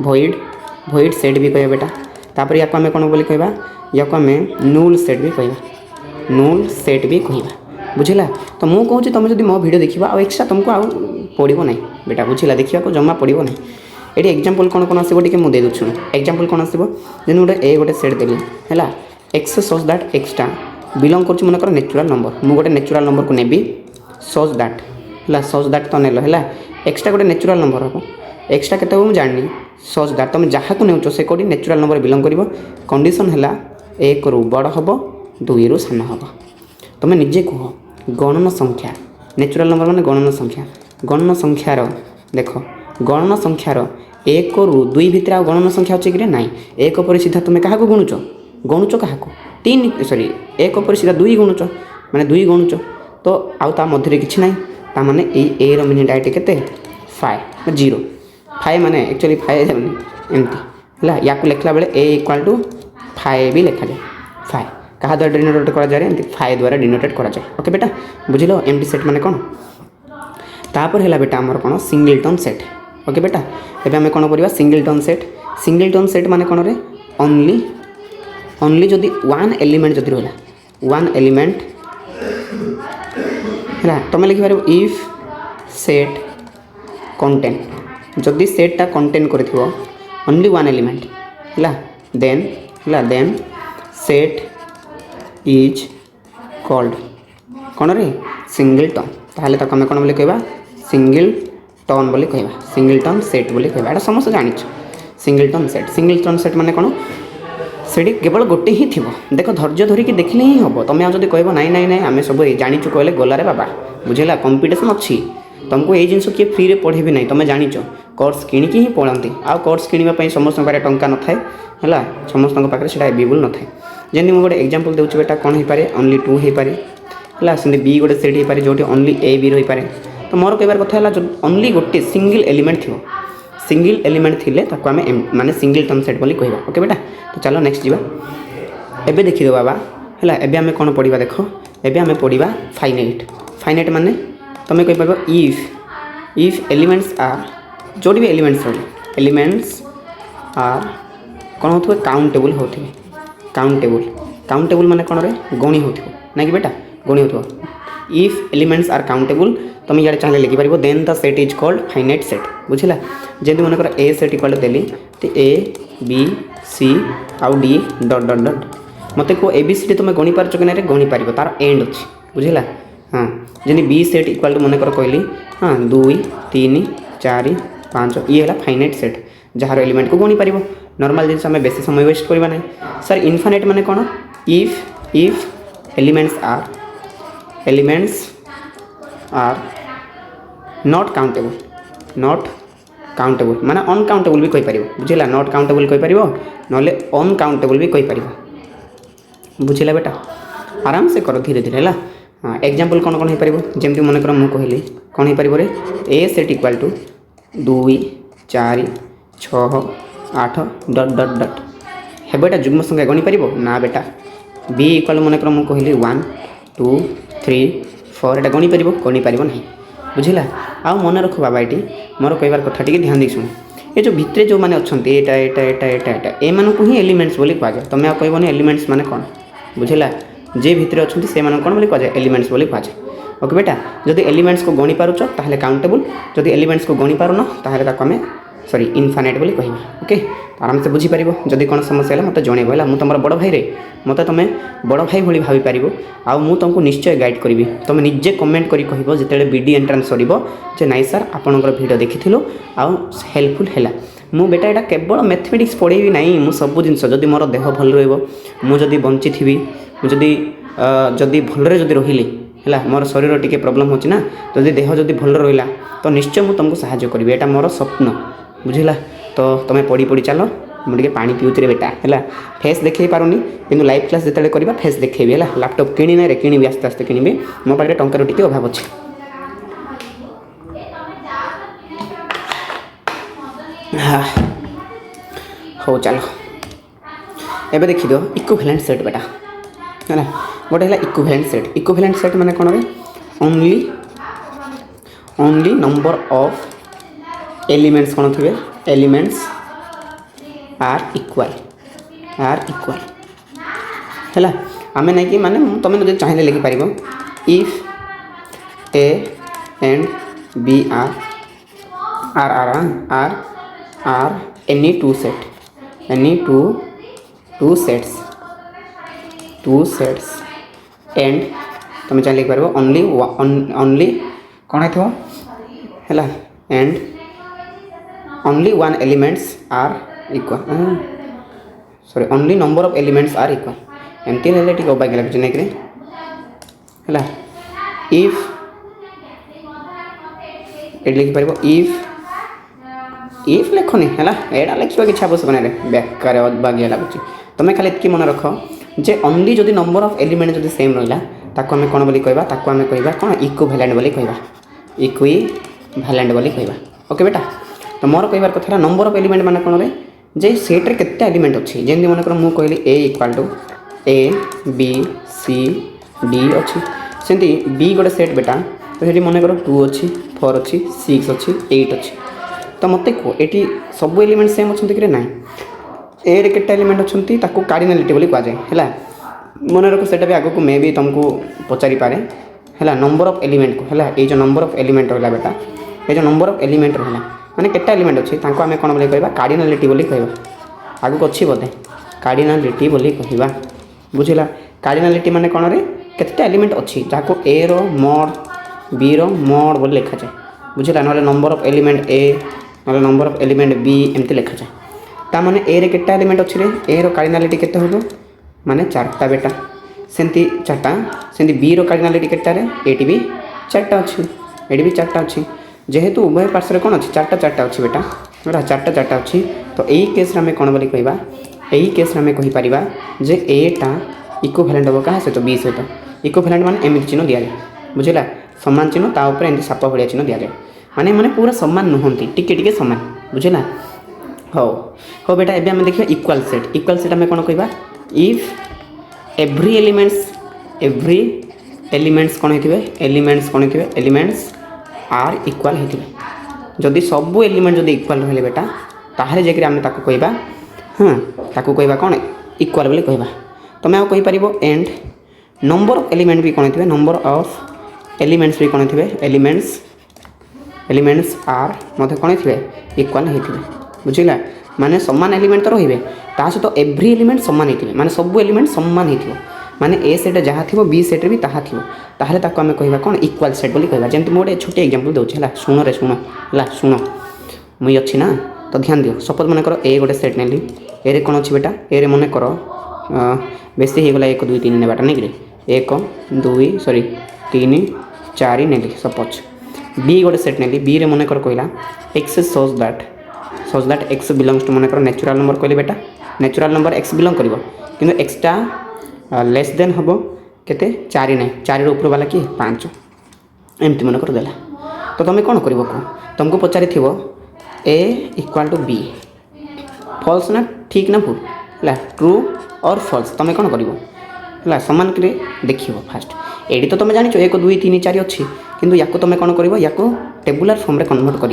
A: भॉइड सेट भी कहबा बेटा। तापर या आम कौन बोली कहबा, या आम नूल सेट भी कहबा, नूल सेट भी कहबा बुझेगा। तो मुझे कहूँ तुम जब मो वीडियो देखा आ एक्स्ट्रा तुमको आ पड़ो ना बेटा बुझेगा, देखा जमा पड़ो ना। ये एग्जांपल कौन कौन आसो टे मुझे दे दूँ। एग्जांपल कौन आसो जेन गोटे ए गोटे सेट देली है, एक्स सच दैट एक्सटा बिलंग कर मनकर नेचुरल नंबर, मुझे गोटे नेचुरल नंबर को नेबी सच दैट है, सच दैट तो नेल है, एक्सटा गोटे नेचुरल नंबर हम, एक्सटा के मुझे जानी सच दैट तुम जहाँ को नेउछ से कौटी नेचुरल नंबर बिलंग कर। कंडीशन है 1 रु बड़ हम 2 रु सान हम। तुम निजे कह गणन संख्या, नेचुरल नंबर माने गणन संख्यार देख गणन संख्यार 1 रु 2 भितर आ गणन संख्या अच्छे कि ना, 1 पर सीधा तुम क्या गणुच क्या 3 सॉरी 1 पर सीधा 2 गणुच माने 2 गणुच। तो आउ मध्य किसी ना, ताने ए मीनिंग डायरेक्ट के 5 0 5 माने एक्चुअली 5 एमती है। या लिखला बेले ए इक्वाल टू 5 भी लिखा जाए, 5 क्या द्वारा डिनोटेट करा जाए, एमती 5 द्वारा डिनोटेट करा जाए। ओके बेटा बुझिल एम्प्टी सेट माने कौन। तापर है बेटा आमर कौन सिंगलटन सेट। ओके बेटा एबे आम कौन करवा सिंगलटन सेट माने कौन रे ओनली जदि 1 एलिमेंट जदि रहा 1 एलिमेंट है तुम लिखिपार इफ सेट कंटेन, जदि सेटा कंटेन कर ओनली 1 एलिमेंट है देन सेट इज कॉल्ड कौन रे सिंगलटन। ताहले ताको आम कौन बोली कहबा सिंगलटन बोली कहबा, सिंगलटन सेट बोली कहबा। एटा समस्त जानिछ सिंगलटन सेट माने कौन, सेठी केवल गोटे ही थी। देख धैर्य धरिकी देखले ही हम। तुम आज कह ना आम सब जाचु कहले गलारे बाबा बुझेगा, कंपटीशन अच्छी तुमको ये जिन किए फ्री में पढ़े भी ना, तुम जाच कोर्स किणिकी ही पढ़ाती। आ कोर्स किणवाई समस्त टंका न थाए है, समस्त पाखे एवेलेबल न थाए। जमी मुझे गोटे एग्जांपल दूसरी बेटा कौन हो पारे ओनली 2 हो पारे है, सेमती बी गोटे सेट हो पारे जो ओनली ए बी रही पारे। तो मोर कहबार कथा है ओनली गोटे सिंगल एलिमेंट थी, सिंगल एलिमेंट थिले ताको आमे माने सिंगलटन सेट बोली कहबा। ओके बेटा तो चलो नेक्स्ट जीवा। एबे देखिदो बाबा है एबे आमे कौन पढ़ा देख एबे आमे पढ़ा फाइनाइट फाइनाइट माने तुम कही पार इफ एलिमेंट्स आर जो भी एलिमेंट्स आर कौन हो काउंटेबल होते काउंटेबल माने कौन रे गणी हो ना कि बेटा गणी हो इफ एलिमेंट्स आर काउंटेबल तुम ये चाहिए लिखिपार then the set is called finite set बुझला जमी मन कर ए सेट इक्वल देली तो ए बी सी आउ डी डट डट डट मत को ए बी सी डी तुम गणी पार्छ कि ना गणी पार तार एंड अच्छी बुझला हाँ जमी बी सेट इक्वल टू मन कर कहली हाँ 2 3 4 5 ये है फाइनाइट सेट जार एलिमेंट को गणी पार नॉर्मल जिन आम बेसी समय वेस्ट करवा ना सर इनफाइनाइट माने कौन if elements are not countable माने अनकाउंटेबल भी कहीपर बुझला नॉट काउंटेबल कहीपर ना अनकाउंटेबल भी कहीपर बुझला बेटा आराम से कर धीरे धीरे है हाँ एग्जाम्पल कौन कौन हो पार जमी मन कर मुझे कहली कौन हो पार ए सेट इक्वल टू 2 4 6 8 डट डट डट हे बेटा जुग्म संख्या गणी पार ना बेटा बी इक्वल मन कर मुझे कहली 1 2 3 4 एटा गणी पार ना बुझला आ मन रख बाबा ये मोर कहबार कथा टी ध्यान दे शुण ये जो भितर जो मैंने अच्छा एटा एम को ही एलिमेंट्स बोली कहुए तुम कहबनी एलिमेंट्स माने कौन बुझला जे भितर अच्छा से कौन बोली कहुए एलिमेंट्स बोली कहुए ओके बेटा जदि एलिमेंट्स को गणी पारुच ताहले काउंटेबल जदि एलिमेंट्स को गणी पारुन ताहले ताको आमे सॉरी इनफाइनाइट बोली कहबा ओके आराम से बुझी पारिबो जदि कोन समस्या है मत जणेबो है मु तुम बड़ भाई रे मत तुम बड़ भाई भली भाभी पारिबो आ मु तुमको निश्चय गाइड करी तुम निजे कमेंट करी कहबो जेतेले बीडी एंट्रेंस सरीबो जे नाइ सर आपनकर वीडियो देखिथिलु आ हेल्पफुल हैला मु बेटा एटा केवल मैथमेटिक्स पढ़ेबी नहीं मु सब जिनस जदि मोर देह भल रहइबो मु जदि बंची थिबी मु जदि भलरे जदि रहिली है मोर शरीर टी प्रोब्लेम होची ना जदि देह जदि भल रहा तो निश्चय मुझे तुमको साहाय्य करी एटा मोर स्वप्न बुझला तो तुम पढ़ी पढ़ी चलो मुझे पानी पिउती बेटा है फेस देखे पारुनी कि लाइव क्लास जिते करवा फेस देखेबी है लैपटॉप किणी ना किणी आस्ते आस्ते किणी मो पाखे टंकार टी अभाव अच्छे हाँ हो चलो एबे देखी दो इक्विवेलेंट सेट बेटा है गोटे है इक्विवेलेंट सेट माने कौन रे ओनली नंबर ऑफ एलिमेंट्स कौन थे एलिमेंट्स आर इक्वल है आम नहीं कि माने तुम जो चाहिए लिखिपार if A and B are any two sets and तुम चाहिए लिखिपार ओनली कौन है and only one elements are equal sorry only number of elements are equal एमती हेल्ले टी अबाग लगे नहीं है इफ ये लिखिपार इफ लिखनी है यहाँ लिखा किसी आवश्यक ना बेकार अबागिया लगुच तुम खाली इतनी मन रख जे ओनली जदि नंबर ऑफ एलिमेंट जदि सेम रहा ताको आम कौन बोली कहबा ताको आम कहबा कौन इक्विवेलेंट बोली कहबा इक्विवेलेंट बोली कहबा ओके बेटा तो मोर कहबार कथा नंबर ऑफ एलिमेंट माने कौन रे जे सेट रे केते एलिमेंट अच्छी जमी मन कर मु कहली A equal to A B C D अच्छी सेमती बी गोटे सेट बेटा तो ये मन कर 2 अच्छी 4 अच्छी 6 अच्छी 8 अच्छी तो मत कह ये सब एलिमेंट सेम अच्छे कि ना ए रे केते एलिमेंट अच्छी ताको कार्डिनालिटी बोली कहुए है मन रख सेटा भी आगो मे भी तुमको पचारि पारे है नंबर ऑफ एलिमेंट को है ये जो नंबर ऑफ एलिमेंट रहा बेटा ये जो नंबर ऑफ एलिमेंट रहा माने केटा एलिमेंट अच्छी आम कौन बोली कहबा कार्डिनालिटी बोली कहबा आगु अच्छी बोधे कार्डिनालिटी बोली कहबा बुझला कार्डिनालिटी माने कौन रे केटा एलिमेंट अच्छी जहाँ ए रो मॉड बी रो मॉड बोली लिखा जाए बुझला ना नंबर ऑफ एलिमेंट ए ना नंबर ऑफ एलिमेंट बी एमती लिखा जाए ता माने ए रे केटा एलिमेंट अच्छी रे ए रो कार्डिनालिटी केते होबो माने 4टा बेटा सेमती 4टा सेमती बी रो कार्डिनालिटी केटा रे एटी भी 4टा अच्छी एटी भी 4टा अच्छी जेहेतु उभय पार्श्व कौन अच्छी 4टा अच्छी बेटा है 4टा अच्छी तो यही केस आम कौन बोली कहबा यही केस आम कहीपर जे एटा इक्विवेलेंट हम क्या सहित बी सहित इक्विवेलेंट माने एमती चिन्ह दि जाए बुझला सामान चिन्ह ता ऊपर एमती साप भाया चिन्ह दि जाए माने माने पूरा सामान नुहंती टिके सामान बुझला हो बेटा एबे आम देखिए इक्वल सेट आम कौन कहबा एव्री एलिमेंट्स कौन होते एलिमेंट्स आर इक्वाल होते जदि सबू एलिमेंट जदि इक्वाल रही बेटा ताहले जाकर आम ताको कहबा हाँ ताको कहबा कौन इक्वाल बोली कहबा तुम्हें आउ कहीपर एंड नंबर ऑफ एलिमेंट भी कौन होते नंबर ऑफ एलिमेंट्स भी कौन होते एलिमेंट्स आर मत कौन होते इक्वाल होते बुझला माने समान एलिमेंट तो रही ता सहित एव्री एलिमेंट समान होते माने सब एलिमेंट समान हो माने ए सेट जहाँ थी बी सेट्रे भी ताहा थी ताहले ताको आमे कहबा कौन इक्वाल सेट बोली कहबा जेमति मोटे छोटे एग्जांपल दउछ हला शुण मुई अच्छी ना तो ध्यान दियो सपोज मन कर ए गोटे सेट नेली ए रे कौन अच्छी बेटा ए रे मन कर बेसी हो गला 1 2 3 नेबाटा नहीं कि 1 2 सॉरी 3 4 नेली सपोज बी गोटे सेट नेली बी रे मन कर कहला एक्स सोज दैट एक्स बिलोंग्स टू मन कर नेचुरल नंबर कहली बेटा नेचुरल नंबर एक्स बिलोंग करिवो किंतु एक्सटा लेस देन हम केते 4 नहीं 4 ऊपर वाला कि 5 एमती मन कर देला तो तुम कौन कर तुमको पचारि ए इक्वाल टू बी फॉल्स ना ठीक ना भूल है ट्रू और फॉल्स तुम कौन कर सामान के देखिए फास्ट ये तो तुम जान 1 2 3 4 अच्छी किंतु या तुम कौन कर टेबुलर फॉर्म रे कन्वर्ट कर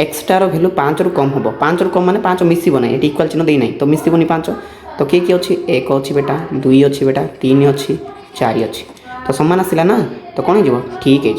A: एक्सटार भैल्यू 5 रु कम हम 5 रु कम माने 5 मिसब ना ये इक्वाल चिन्ह देना तो मिसबनी 5 तो किए किए अच्छी 1 अच्छी बेटा 2 अच्छी बेटा 3 अच्छी 4 अच्छी तो समान आसला ना तो कौन हो ठीक है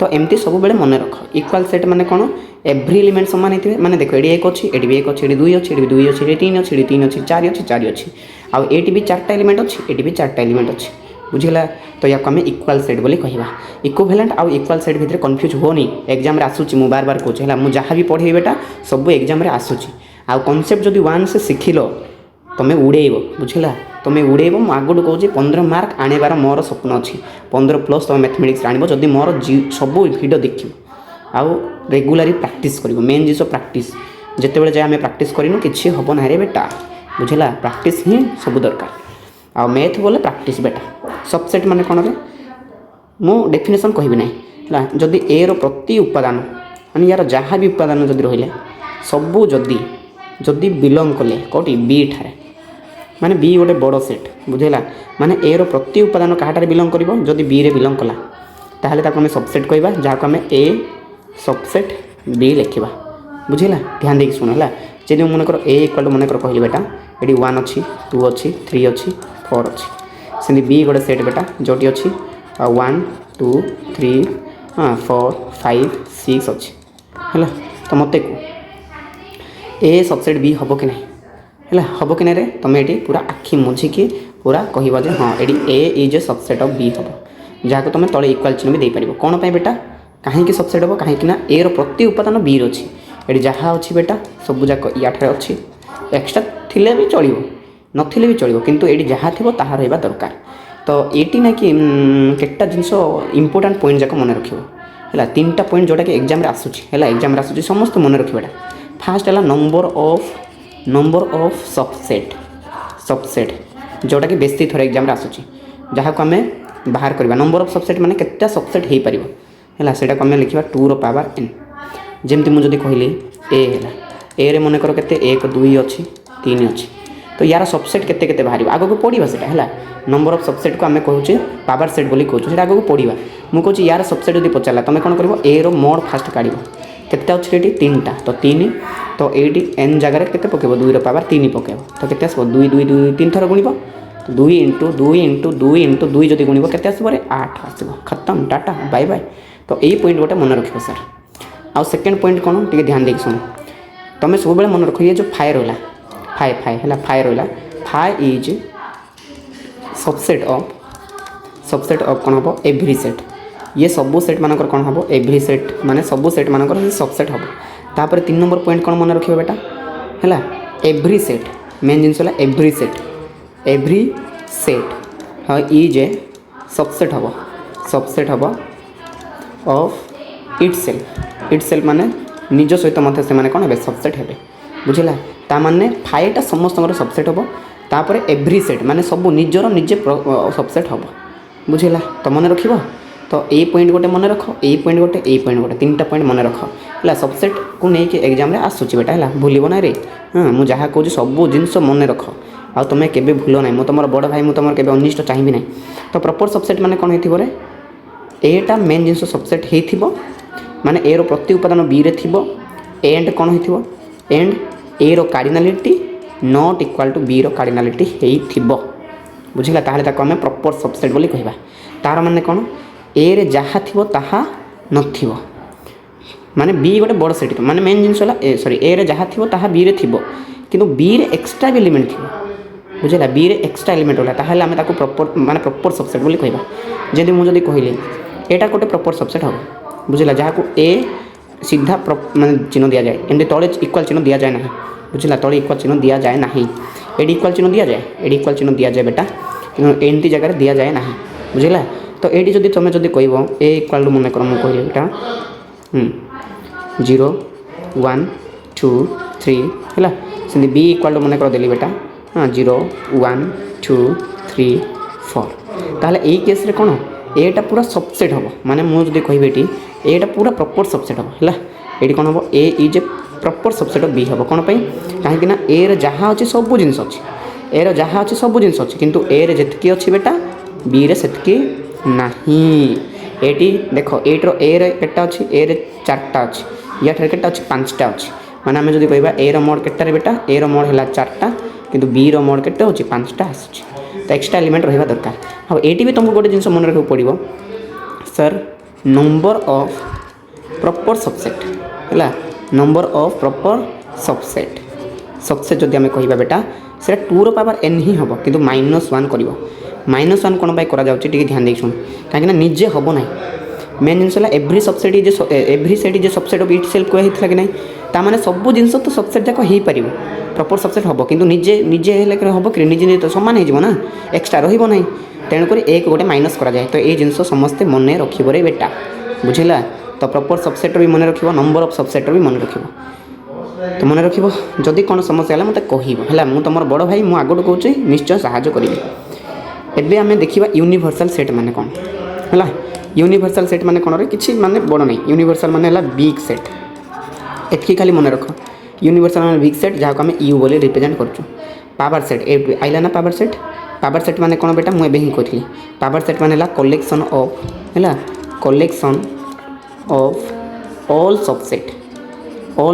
A: तो एमती सब बेले मन रख इक्वाल सेट माने कौन एव्री एलिमेंट समान होते माने देखो ये 1 अच्छी ये भी 1 अच्छी ये 2 अच्छी ये 2 अच्छी ये 3 अच्छी ये 3 अच्छी 4 अच्छी 4 अच्छी आउ ये भी 4टा एलिमेंट अच्छी ये भी 4टा एलिमेंट अच्छी बुझीगला तो या आम इक्वाल सेट बोली कहवा इक्विवेलेंट आउ इक्वाल सेट भितर कन्फ्यूज होनी एग्जाम रे आसूची मु बार बार कहूँ है मुझे जहाँ भी पढ़े बेटा सब एग्जाम रे आसूची आउ कॉन्सेप्ट जदि वन से शिखिल तुम्हें उड़ेब बुझला तुम्हें उड़ेब मु आगुड कहूँ 15 मार्क आनेबार मोर स्वप्न अच्छी 15 प्लस तुम मैथमेटिक्स आनब जदि मोर सब भिडियो देख आउ रेगुलारी प्रैक्टिस कर मेन जिस प्रैक्टिस जिते जाए आम प्रैक्टिस करूँ कि हम ना रे बेटा बुझला प्रैक्टिस ही सब दरकार आ मैथ बोले प्रैक्टिस बेटा सबसेट माने कौन रे मु डेफिनेशन कहबी ना जदि ए रो प्रति उपादान माने यार जहाँ भी उपादान जदि रहिले सबू जदि बिलोंग कले कौटी बी ठारे माने बी गोटे बड़ सेट बुझेला माने ए रो प्रति उपादान कहाटारे बिलोंग करिवो जदि बी रे बिलोंग कला ताहले ताको हमें सबसेट कहबा जहाँ को हमें ए सबसेट बी लिखा बुझेला ध्यान देख सुन है जब मन कर ए इक्वल टू मन कर कहली बेटा ये 1 अच्छी 2 अच्छी 3 अच्छी 4 अच्छी से बी गोटे सेट बेटा जोटी अच्छी 1 2 3 4 5 6 अच्छी है तो मत ए सबसेट बी हम कि नहीं है हम कि नहीं तुम ये पूरा आखि मुझिकी पूरा कह हाँ ये A is a subset of B हम जहाँ तुम तले इक्वाल चिन्ह भी देपर कौन पर बेटा कहीं सबसेट हम कहीं ए रो प्रति उपादान बी अच्छी ये जहाँ अच्छी बेटा सबूक या अच्छी एक्सट्रा थिले भी चलो नथिले भी चलो किंतु ये जहाँ थी ताहा रहा दरकार तो ये ना कि केटा जिनस इंपोर्टाट पॉइंट जाक मन रखियो है 3टा पॉइंट जोटा कि एग्जाम रे आसूची है एग्जाम रे आसूची समस्त मन रखिएटा फास्ट है नंबर ऑफ सबसेट जोटा कि बेसी थोड़ा एग्जाम रे आसूची जहाँ को आम बाहर करवा नंबर ऑफ सबसेट माने केटा सबसेट हो पार है से आम लिखा 2 रो पावर n जमती मुझे कहली ए है ए रे मन कर के 1 2 अच्छी 3 अच्छी तो यार सबसेट केते बाहर आग को पढ़ा से नंबर ऑफ सबसेट को आम कहूँ पावर सेट बोली कहूँ आग को पढ़ा मुझे यार सबसेट जब पचारा तुम कौन कर ए रो मोड फास्ट काढ़ केते अच्छे ये 3टा तो 3 तो ये n जगह के पकेब 2 रो पावर 3 पकेब तो के 2 2 2 3 थर गुणब 2 इंटू 2 इंटू 2 इंटू 2 जब गुणब के 8 आसो खत्म टाटा बाय बाय तो यही पॉइंट गोटे मन रख सर आउ सेकेंड पॉइंट कौन टे ध्यान देख शुण तुम सब मन रख ये जो फाए रहा फाए रहा फाए इज सबसेट ऑफ कौन हम एव्री सेट ये सबू सेट मानक कौन हम एव्री सेट माने सबू सेट मानक सबसेट हम तापर 3 नंबर पॉइंट कौन मन रखिए बेटा है एव्री सेट मेन जिनस एव्री सेट हाँ इज ए सबसेट हम ऑफ इट्सेल्फ माने निज सहित मत से कौन हे सबसेट हे बुझला ता माने फाइटा समस्त सबसेट हम तापर एव्री सेट माने सब निजर निजे सबसेट हम बुझला तो मन रख तो ये पॉइंट गोटे मन रख ये पॉइंट गोटे 3टा पॉइंट मन रख है सबसेट को लेकिन एग्जाम रे आसूची बेटा है भूल ना रे हाँ मुझे जहाँ कहूँ सब जिन मन रख आ तुम केबे भूल ना मुझे तुम बड़ भाई मुझे तुम केबे अनिष्ट चाहिए ना तो प्रॉपर सबसेट माने कौन होइथिबो रे एटा मेन जिनस सबसेट होइथिबो माने ए रो प्रति उपादान बी रे थिबो एंड कौन होइथिबो एंड ए रो cardinality not equal to B रो कार्डिनालिटी होइथिबो बुझिला ताहले ताको हमें प्रॉपर सबसेट बोली कहबा तार माने कौन ए रे जहा थिबो ताहा नथिबो माने बी गोटे बड़ सेट माने मेन जिनस होला सॉरी ए रे जहा थिबो ताहा बी रे थिबो किंतु बी रे एक्स्ट्रा भी एलिमेंट थिबो बुझिला बी रे एक्स्ट्रा एलिमेंट होला ताहले हमें ताको प्रॉपर माने प्रॉपर सबसेट बोली कहबा जेदी मु जदी कहली एटा गोटे प्रॉपर सबसेट हो बुझिला जहा को ए सीधा माने चिन्ह दिया जाए एंड तले इक्वल चिन्ह दिया जाए ना बुझिला तले इक्वल चिन्ह दिया जाए ना एडी इक्वल चिन्ह दिया जाए एडी इक्वल चिन्ह दिया जाए बेटा एंटी जगह दिया जाए ना बुझिला तो एडी जदी तुम जदी कहबो ए इक्वल टू मन कर मु कहली बेटा 0 1 2 3 हैला से बी इक्वल टू मन कर देली बेटा हाँ 0 1 2 3 4 ताहले एई केस रे कोन एटा पूरा सबसेट हम माने मु जदी कहबे एटी एटा पूरा प्रॉपर सबसेट हम हैला एटी कोन हम A is a proper subset of B हम कोन पई काहे ना ए रे जहा अछि सब जिंस अछि ए रे जहा अछि सब जिंस अछि किंतु ए रे जतकी अछि बेटा बी रे सेतकी नहीं एटी देखो एट रो ए रे केटा अछि ए रे चारटा अछि या ठरे केटा अछि पांचटा अछि माने हम जदी कहबा ए रो मोड केटा रे बेटा ए रो मोड हला चारटा किंतु बी रो मोड केटा अछि पांचटा आछि तो एक्स्ट्रा एलिमेंट रहिबा दरकार हाँ ये भी तुमको गोटे जिन मन रखा पड़ो सर नंबर ऑफ प्रॉपर सबसेट है number of proper subset subset जदि आम कह बेटा से 2 रो पावर n ही हम कि -1 कर -1 कौन करा ध्यान दे शुण कहीं निजे हम ना main genus every subset is every set is subset of it self कहला कि नहीं ताने सब जिन तो सबसेट जाक हो पार प्रॉपर सबसेट हम कि निजे निजे हम कि निजे तो सामान हो एक्स्ट्रा रही तेणुक एक गोटे माइनस करा जाए तो ये जिनस समस्ते मन रखिब रे बेटा बुझेगा तो प्रॉपर सबसेट भी मन रख नंबर ऑफ सबसेट भी मन रख तो मन रख जदि कौन समस्या है मत कह मुझे तुम बड़ भाई मुझे आगुट कहूँ निश्चय साहाय्य करी एबे आम देखा यूनिवर्सल सेट माने कौन है यूनिवर्सल सेट माने कौन रे किसी माने बड़ नहीं यूनिवर्सल माने है बिग सेट एतकी खाली मन रख यूनिवर्सल माने बिग सेट जहाँ को आम यू बोली रिप्रेजेंट कर पावर सेट आइला ना पावर सेट माने कौन बेटा मुझे ही कहती पावर सेट माने है कलेक्शन ऑफ है कलेक्शन ऑफ ऑल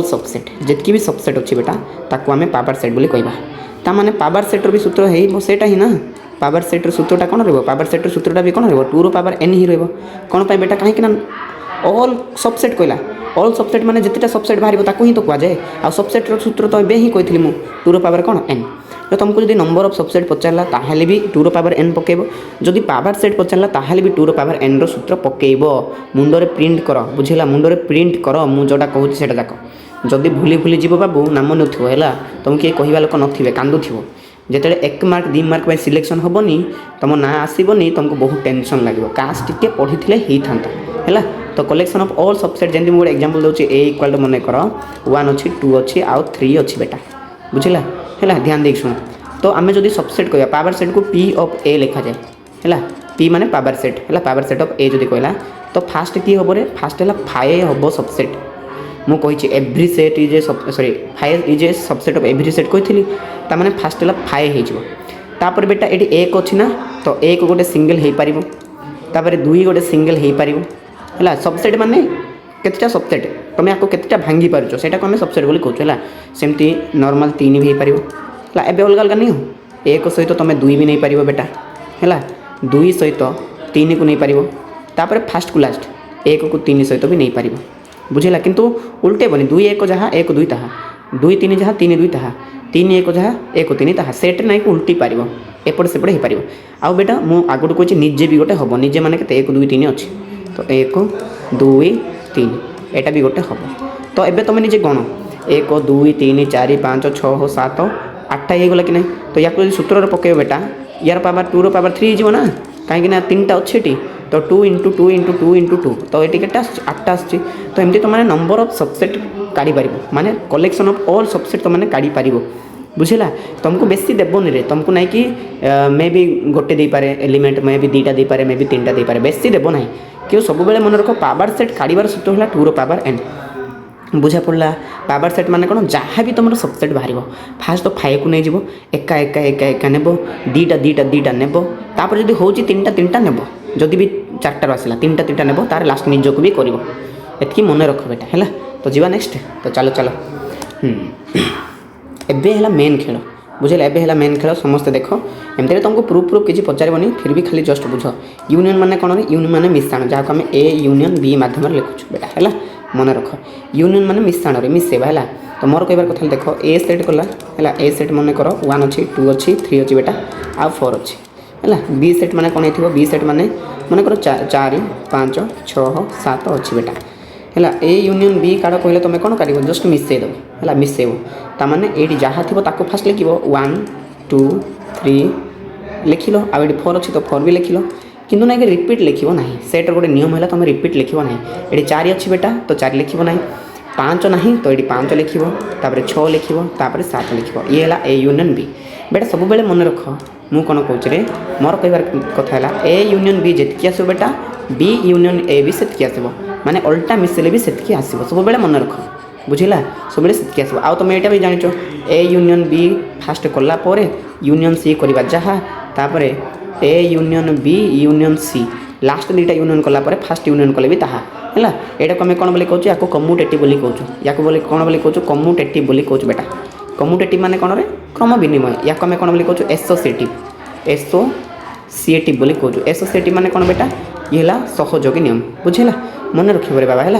A: सबसेट जितकी भी सबसेट अच्छी बेटा ताको आम पावर सेट बोली कहबा ता माने पावर सेट भी सूत्र है सेटा ही ना पावर सेट सूत्रटा कौन रही पावर सेट सूत्रटा भी कौन रही 2 रो पावर n ही रही कौन पाई बेटा कहीं ऑल सबसेट कहला ऑल सबसेट माने जितेटा सबसेट बाहर ताको ही तो कह जाए आ सबसेट सूत्र तो एबे ही कहली मु 2 रो पावर कौन n तो तुमको जब नंबर ऑफ सबसेट पचारा ताहले भी 2 रो पावर n पकेब जदि पावर सेट पचारा ताहले भी 2 रो पावर n रो सूत्र पकेब मुंडरे प्रिंट कर बुझेला मुंडरे प्रिंट कर मु जोटा कहूँ सेटा जाक जदि भूली भूली जीव बाबू नाम नुथो है तुम किए कहवा लोक नथिबे कांदुथिबो जेते 1 मार्क 2 मार्क पे सिलेक्शन होबनी तुम ना आसबनी तुमको बहुत टेंशन लगे काश टिके पढ़ी ही था है तो कलेक्शन ऑफ ऑल सबसेट जमी गोटे एग्जांपल दूसरी ए इक्वल टू मन कर 1 अच्छी 2 अच्छी आउ 3 अच्छी बेटा बुझला है ध्यान देख शुण तो आम जब सबसेट कह पावर सेट को पी ऑफ ए लिखा जाए है पी माने पावर सेट है पावर सेट ऑफ ए जो कहला तो फास्ट की हम रे फास्ट है फाइव हम सबसेट मु कही every set is a sorry five is a subset of every set कही ताने फास्ट है फाइव होपर बेटा ये एक अच्छी ना तो एक गोटे सिंगल हो पार तापर 2 गोटे सिंगल हो पार है सबसेट माने केतटा सबसेट तुम आपको केतटा भांगी पारुछ सेटा को आम सबसेट बोली कहूँ है सेमती नॉर्मल 3 भी हो पार है एवं अलग अलग नहीं हो एक सहित तुम 2 भी नहीं पार बेटा है 2 सहित 3 को नहीं पार फास्ट को लास्ट 1 को 3 सहित भी नहीं पार बुझेगा किंतु उल्टे बनी 2 1 जहाँ 1 2 ताहा 2 3 जहाँ 3 2 ताहा 3 1 जहाँ 1 3 ताहा सेट ना उल्टी पार एपटे सेपटे हो पार आउ बेटा मुझे आगुट कहूँ निजे भी गोटे हम निजे माने 1 2 3 अच्छी तो 1 2 3 एटा भी गोटे हम तो एबे तुम निजे गण 1 2 3 4 5 6 7 8टा हो गला कि नहीं तो या सूत्र पकेब बेटा यार पावर 2 रो पावर 3 हो ना कहीं 3टा अच्छे तो 2 इंटू 2 इंटू 2 इंटू 2 तो ये 8टा आस तो एमती तुम नंबर ऑफ सबसेट काढ़ी पार माने कलेक्शन ऑफ ऑल सबसेट तुमने काढ़ी पार बुझेगा तुमको बेसी देवनी रे तुमको ना कि मे भी गोटे दे पारे एलिमेंट मे भी 2टा दे पारे मे भी 3टा दे पारे बेसी देव ना कि सब बेले मन रख पावर सेट काढ़ार सूत्र है 2 रो पावर n बुझा पड़ा पावर सेट माने कौन जहाँ भी तुम सबसेट बाहर फास्ट तो 5 को नहीं जीव एका एका एका एका नेब दीटा दीटा दीटा नेब तापर जब हूँ तीन टा नेब जदि भी 4टार आसला तीन टा नेब तार लास्ट निजक भी कर एतकी मन रख बेटा है तो जीवा नेक्स्ट तो चलो चलो एबे है मेन खेल बुझे एबे है मेन खेल समस्ते देख एमती तुमको प्रूफ किसी पचारबनी फिर भी खाली जस्ट बुझ यूनियन माने कौन यूनियन माने मिश्रण जहाँ को आम ए यूनियन बी माध्यम लिखुଛୁ बेटा है मन रख यूनियन माने मिश्रण रे मिसेबा है तो मोर कहबार कथा देख ए सेट कला है ए सेट मन कर 1 अच्छी 2 अच्छी 3 अच्छी बेटा आ 4 अच्छी है बी सेट माने कौन हो बी सेट माने मन कर 4 5 6 7 अच्छी बेटा है ए यूनियन बी कार्ड कहले तुम कौन कर जस्ट मिसेद है मिसेब ताने ये जहाँ थी फास्ट लिख 1 2 3 लिख लो आ 4 अच्छी तो 4 भी लिख लो किंतु ना रिपीट लिख ना सेट्र गोटे नियम है तुम रिपीट लिख ना ये 4 अच्छी बेटा तो 4 लिख ना 5 ना तो ये 5 लिख 6 लिख 7 लिख ये है ए यूनियन बी बेटा सब बेले मन रख मु कौन कौच रे मोर कहबार कथा है ए यूनियन बी जितकी आस बेटा बी यूनियन ए भी सेतकी आसब माने अल्टा मिसेले भी सेतकी आसब सब बेले मन रख बुझिला सब बेले सेतकी आसब आ तुम यहाँ भी जानिच ए यूनियन बी फास्ट कला यूनियन सी करवा जहाँ तापर A union B union C last दुईटा यूनियन कला फास्ट यूनियन कले भी ताहा है यहाँ को आम कौन बोली कहूँ या कम्यूटेटिव बोली कहूँ या कौन बोली कहूँ कम्यूटेटिव बोली कहूँ बेटा कम्यूटेटिव माने कौन रे क्रम विनिमय या आम कौन बोली कहूँ एसोसिएटिव बोली कहूँ एसोसिएटिव माने कौन बेटा ये है सहयोगी नियम बुझेगा मन रखिए रे बाबा है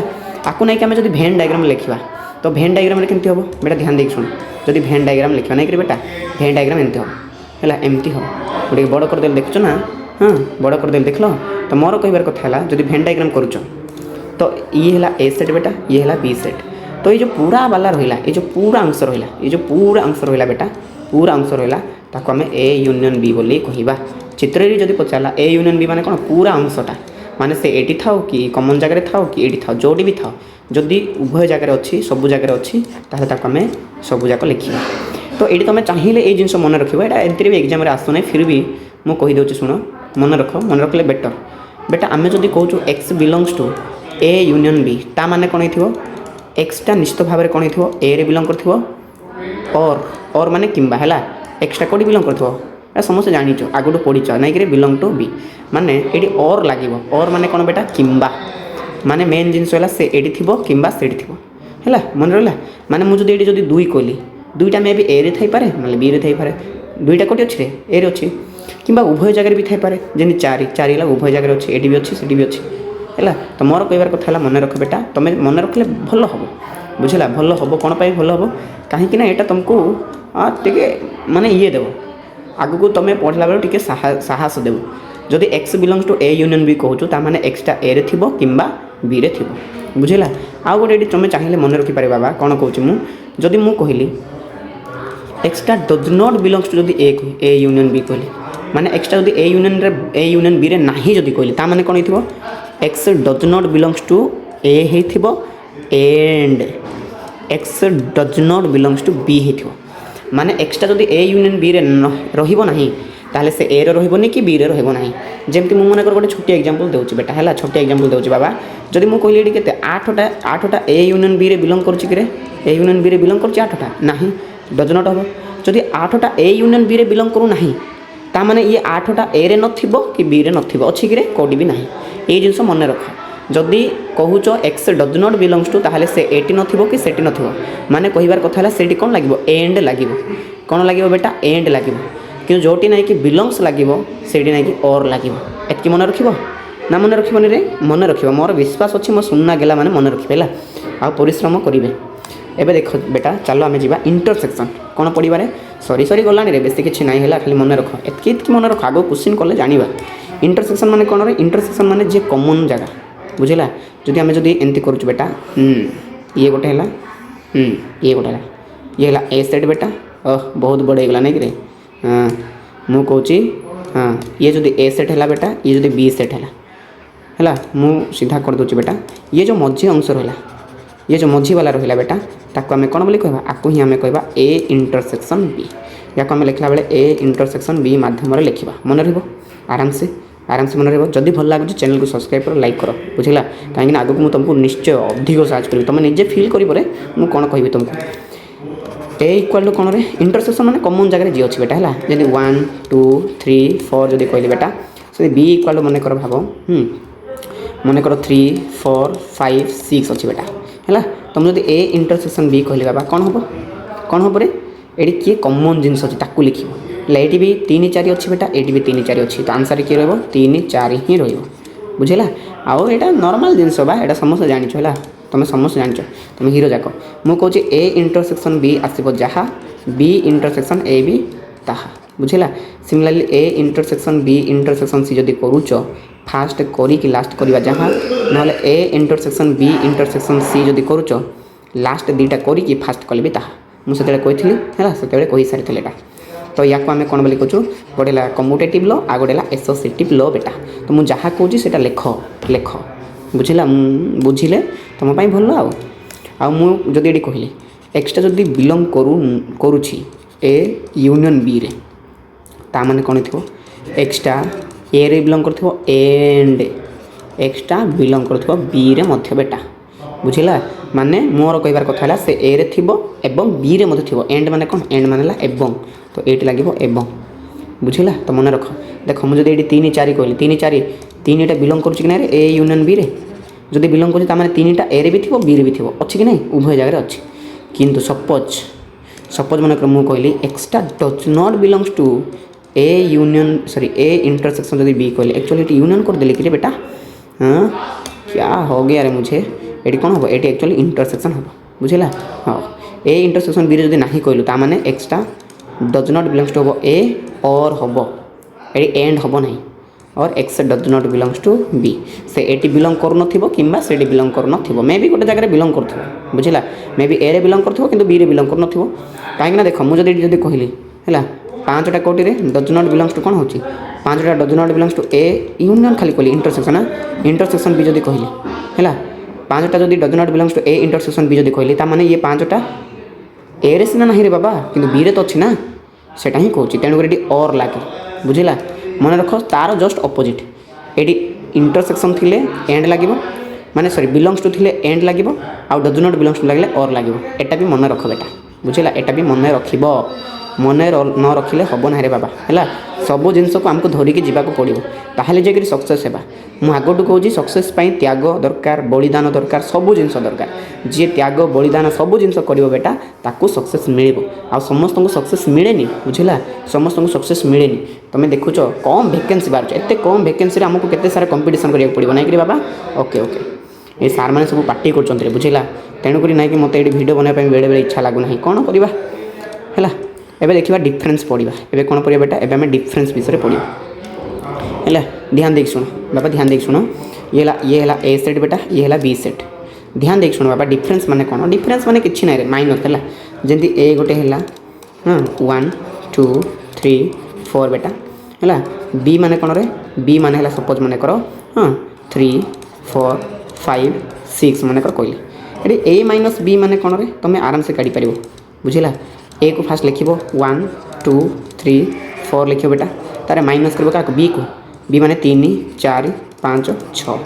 A: आपको नहीं कि आम जो भेन डायग्राम लिखा तो भेन डायग्राम केमती हम बेटा ध्यान देख शुण जब भेन डायग्राम लिखा नहीं कि बेटा भेन डायग्राम एमती हम है एमती हम गोटे बड़ करदेल देखुच ना हाँ बड़ करदेल देख लो तो मोर कहबार कथा है जब भेन डायग्राम करुच तो ये है ए सेट बेटा ये है बी सेट तो ये जो पूरा वाला रहा ये जो पूरा अंश रहा ये जो पूरा अंश रहा बेटा पूरा अंश रहा ताको आम ए यूनियन बी बोली कहवा चित्र जब पचारा ए यूनियन बी माने कौन पूरा अंशटा माने से एटी थाओ कि कमन जगह थाओ कि एटी थाओ जोटी भी थाओ जदि उभय जगह अच्छी सब जगह अच्छी ताहले ताको आम सबूक लिखा तो ये तुम चाहिए ये जिन मन रख एमती भी एग्जाम आसुना फिर भी मुझे कहीदे शुण मन रखले बेटर बेटा आम जब कहूँ X belongs to A union B ता माने कौन हो एक्सटा निश्चित भाव में कौन हो ए रे बिलंग कर और माने किंबा है एक्सटा कौटी बिलंग कर समस्त जानीच आगुट पढ़ीच नाई कि बिलंग टू बी माने ये और लगे और माने कौन बेटा किंबा माने मेन जिनस से एटी थी किंबा सेठी थी है मन रहा माने मुझे ये जब दुई कहली दुईटा मे भी ए रे थाई पारे ना बी रे थाई पारे दुईटा कोटी अच्छी ए रे अच्छी किंबा उभय जगह भी थाई पारे जमी 4 उभय जगह अच्छी एटी भी अच्छी सेठी भी अच्छी है तो मोर कहबार कथा मन रख बेटा तुम मन रखले भल हम बुझला भल हम कौन पाई भल हम कहीं यहाँ तुमको टे माने ये देव आग को तुम पढ़ला बेल टे साहस देव जदि X belongs to A union B कहूँ ताने एक्सटा ए रे थी किंबा बी रे थी बुझला आउ गोटे तुम चाहिए मन रखिपारे बाबा कौन कहूँ जदि मु कहली एक्सटा डज नॉट बिलंग्स टू जदि ए यूनियन बी कहली माने एक्सटा जदि ए यूनियन बी रे नाही जदि कहली ता माने कौन हो X does not belongs to A हो and X does not belongs to B हो माने एक्सटा जदि ए यूनियन बी रे रहिबो नाही ताहले से ए रे रहिबोनी कि बी रे रहिबो नाही जेमति मु मन कर गोटे छोटी एग्जांपल देउची बेटा हैला छोटी एग्जांपल देउची बाबा जदि मु कहली केते 8टा ए यूनियन बी रे बिलंग करची कि रे ए यूनियन बी रे बिलंग करची 8टा नाही डज नॉट हो जदि 8टा ए यूनियन बी रे बिलंग करू नाही ता माने ये 8टा ए रे नथिबो कि बी रे नथिबो अछि कि रे कोडी भी नाही ए जिंस मन रख जदि कहूच x does not belongs to ताहले से एटी नथिबो कि सेटी नथिबो माने कहिबार कथा है सेटी कौन लागिबो एंड लागिबो कौन लागिबो बेटा एंड लागिबो कि जोटी नहीं कि बिलंग्स लागिबो सेटी नहीं कि और लागिबो एतकी मन रखिबो ना मन रखिबोनी रे मन रखिबो मोर विश्वास अछि मो सुनना गेला माने मन रखिबेला आ परिश्रम करिवे एबे देख बेटा चलो आम जा इंटरसेक्शन कौन पढ़वे सरी गलानी रे बेसी किसी ना है खाली मन रख एतकी मन रख आग क्वेश्चन कले जाना इंटरसेक्शन माने कौन रे इंटरसेक्शन माने जे कॉमन जगह बुझेगा जदि आम जदि एमती करुच बेटा ये गोटे है ये गोटे है ये है ए सेट बेटा बहुत बड़ होगा नहीं कि हाँ मु कहूँ हाँ ये जदि ए सेट है बेटा ये जदि बी सेट है मु सीधा कर दूची बेटा ये जो मझी अंश रहा ये जो मझी वाला रहा बेटा ताको आम कौन बोली कहवा आपको ही आम कहवा ए इंटरसेक्शन बी या आम लिखला बेले ए इंटरसेक्शन बी माध्यम लिखा मन रहा आराम से आराम से मन रहा जदि भल लगे चैनल को सब्सक्राइब कर लाइक कर बुझेगा कहीं आगे मुझे तुमको निश्चय अधिक साहय करी तुम निजे फिल कर मुझे कौन कहि तुमको ए इक्वाल टू कौन रे इंटरसेक्शन माने कॉमन जगह जी अच्छी बेटा है जमी 1 2 3 4 जदि कहली बेटा से बी इक्वाल टू मन कर भाव मन कर 3 4 5 6 अच्छी बेटा है तुम जब ए इंटरसेक्शन बी कहली बाबा कौन हम रे ये किए कॉमन जिनस अच्छी ताकू लिख ये भी 3 4 अच्छी बेटा ये भी 3 4 अच्छी तो आंसर किए रहा 3 4 ही रुझेगा आउ यहाँ नॉर्मल जिनस बा यहाँ समस्त जाच है तुम समस्त जाच तुम हीरो जाक मुझे ए इंटरसेक्शन बी आसब जहाँ बी इंटरसेक्शन ए भी ताहा बुझेगा similarly A intersection B intersection C जदि करुच फास्ट करी लास्ट करवा जहाँ ना A intersection B intersection C जदि करुच लास्ट दुईटा करी फास्ट कले भी ताहा मुझे कही है से कही सारी एटा तो या आम कौन बोली कहूँ गोटे कम्यूटेटिव लॉ आ गोटे एसोसिएटिव लॉ बेटा तो मुझे जहाँ कहूँ से लेख लेख बुझला बुझिले तुम भल आदि ये कहली एक्सटा जदि बिलंग करुछि ए यूनियन बी रे ता माने कौन थो एक्सटा ए रे बिलंग कर एंड एक्सटा बिलंग कर बी रे मध्य बेटा बुझला माने मोर कहबार कथा है से ए रे थिबो एवं बी रे मध्य थिबो एंड माने कौन एंड माने एवं तो ये लगे एवं बुझला तो मन रख देख मुझे ये 3 4 कहली 3 4 3टा बिलंग करुच्ची कि ना ए यूनियन बी रे जदि बिलंग करुच्ची तार 3टा ए रे भी थी बी रे भी थी अच्छी कि नहीं उभय जगह अच्छी किंतु सपोज मन मुझे कहली एक्सटा does not belongs to A union sorry A intersection जब बी कहली एक्चुअली ये यूनियन कर देली कि बेटा हाँ क्या हो गया रे मुझे ये कौन हम ये एक्चुअली इंटरसेक्शन हम बुझेगा हाँ ए इंटरसेक्शन बी रे जब ना कहलु ता माने एक्सटा डज नॉट बिलंग्स टू हम ए और हम ये एंड हम ना और X does not belongs to B से एटी बिलंग कर कि बिलंग कर मे भी गोटे जगह बिलंग कर बुझला मे भी ए रे बिलंग कर कि बी रे बिलंग कर कहीं देख मुझे जब कहली है 5टा कोटी रे डज नॉट बिलंग्स टू कौन हो 5टा does not belongs to A union खाली कहली इंटरसेक्शन इंटरसेक्शन बी जब कहली है 5टा जब does not belongs to A intersection B जब कहली ताने ये 5टा ए रे सिना नहीं रे बाबा कि बी रे तो अच्छी ना सेटा ही कहूँ तेणुकर ये और लगे बुझला मन रख तार जस्ट अपोजिट ये इंटरसेक्शन थिले एंड लगे माने सॉरी बिलंग्स टू थिले एंड लगे आउ डज नॉट बिलंग्स टू लगे और लगे एटा भी मन रख बेटा बुझला एटा भी मन रखिब मन न रखिले हम ना रे बाबा है सब जिनस को आमको धरिकी जावाक पड़ो ताहले जाकर सक्सेस होगा मुझे आगठू कहूँ सक्सेस त्याग दरकार बलिदान दरकार सब जिनस दरकार जी त्याग बलिदान सब जिनस कर बेटा ताकू सक्सेस मिले आ समस्त को सक्सेस मिले बुझला समस्त को सक्सेस मिले तुम देखुच कम वैकेंसी बाहर एत कम वैकेंसी आमको केते सारा कंपटीशन करिया पड़ो ना कि बाबा ओके ओके ये सार मैंने सब पार्टी कर बुझला तेणुक ना कि मत ये भिडियो बनाई बेले बेले इच्छा लगुना कौन करवा है एबे देखिबा डिफरेंस पढ़ा एबे कौन पढ़ा बेटा एबे हमें डिफरेंस विषय पढ़ा है ध्यान देख शुण बाबा ध्यान देख शुण ये है ए सेट बेटा ये है बी सेट ध्यान देख शुण बाबा डिफरेंस माने कौन डिफरेंस माने किछि ना रे माइनस है जमी ए गोटे है हाँ 1 2 3 4 बेटा है बी माने कौन रे बी माने है सपोज माने करो हाँ 3 4 5 6 माने कर कहली ये ए माइनस बी माने कौन रे तुम आराम से काढ़ी पार बुझला ए को फास्ट लिख 1 2 3 4 लिख बेटा तार माइनस कर क्या बी को बी माने 3 4 5 6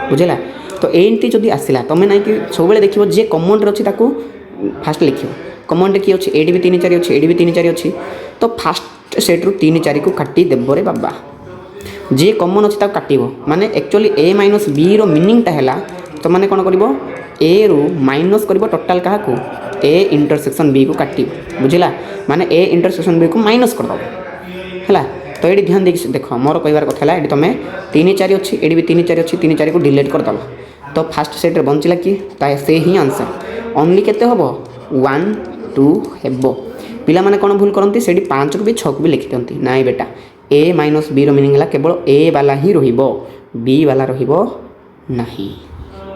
A: बुझेगा तो एमती जदि आसला तुम ना कि सब देख जे कमन अच्छी फास्ट लिख कमन किए अच्छे एडी भी 3 4 अच्छी एडी भी 3 4 अच्छी तो फास्ट सेट्रु 3 4 को काटी देव रे बाबा जे कमन अच्छी काटो माने एक्चुअली ए माइनस बी रो मीनिंगटा है तो मैंने कौन कर ए रु माइनस कर टोटाल क्या ए इंटरसेक्शन बी को काट बुझला माने ए इंटरसेक्शन बी को माइनस कर है तो ये ध्यान देख मोर कहबार कथा है तुम 3 4 अच्छी ये भी 3 4 अच्छी 3 4 को डिलीट करदल तो फास्ट सेट्रे बंचला किए से ही आंसर ओनली केते हम 1 2 हेबो पिला माने कौन भूल करती से 5 को भी 6 को भी लिखि दिखती ना बेटा ए माइनस बी रो मीनिंग है केवल ए वाला ही रहिबो बी वाला रहिबो नहीं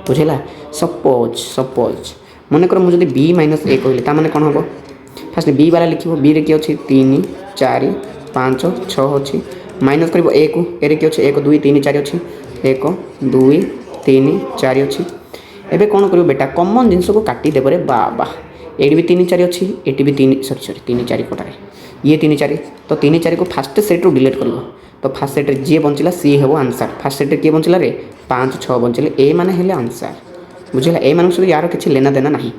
A: बुझेगा सपोज मन कर मुझे बी माइनस ए कहली ताने कौन हम फास्ट बी वाला लिख बी रे किए अच्छी 3 4 5 6 अच्छी माइनस कर ए को ए रे किए अच्छे 1 2 3 4 अच्छी 1 2 3 4 अच्छी एबे कौन कर बेटा कमन जिनस को काटी देव रे बाबा ये भी 3 4 अच्छी ये भी 3 सॉरी 3 4 कोटारे ये 3 4 तो 3 4 को फास्ट सेट रू डिलीट कर तो फास्ट सेट जी बंचला सी हे आंसर फास्ट सेट किए बंचला रे 5 6 बंचले ए माने हेले आंसर बुझला ए मान सहित यार किसी लेना देना नहीं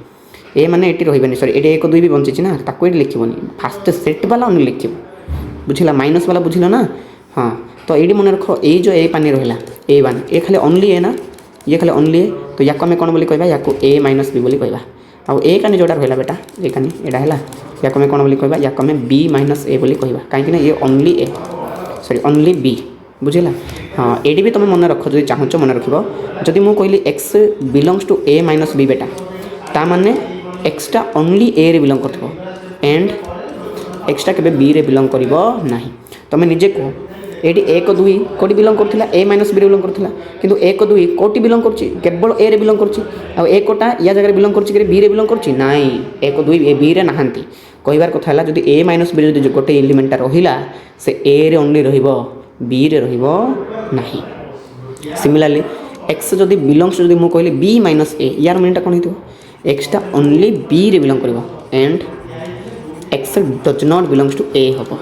A: ए माने एटी रही सॉरी ये 1 2 भी बंची ना ताको ये लिखबनी फास्ट सेट वाला ओनली लिख बुझला माइनस वाला बुझल ना हाँ तो ये मन रख ये जो ए पानी रहा ए वन ए खाली ओनली ए ना ये खाली ओनली ए तो या आम कौन बोली कहवा या ए माइनस बी बोली कहवा आउ ए कानी जोटा रहा बेटा ए कानी एटा है या आम कौन बोली कहवा या आम बी माइनस ए बोली कहवा कहीं ये ओनली ए सॉरी ओनली बी बुझेगा हाँ ये भी तुम मन रख जो चाहूँ मन रख जदि मुझे कहली X belongs to A minus B बेटा ता माने एक्सटा ओनली ए रे बिलंग कर एंड एक्सटा के बी रे बिलंग कर तुम निजे कह ये 1 2 कोटी बिलंग करथिला ए माइनस बी रे बिलंग करथिला किंतु 1 2 कोटी बिलंग करछि केवल ए रे बिलंग करछि आ एक कोटा या जगह बिलंग करछि कि बी रे बिलंग करछि नाइ 1 2 ए बी रे नाहंती कहबार कथा हला जदि ए माइनस बी रे जदि गोटे एलिमेंटा रहिला से ए रे ओनली रहिबो बी रे रहिबो नाही सिमिलरली एक्स जदि बिलंग्स जदि मु कहली बी माइनस ए यार मीनिंग टा कोन हितो एक्स टा ओनली बी रे बिलंग करबो and X does not belongs to A हबो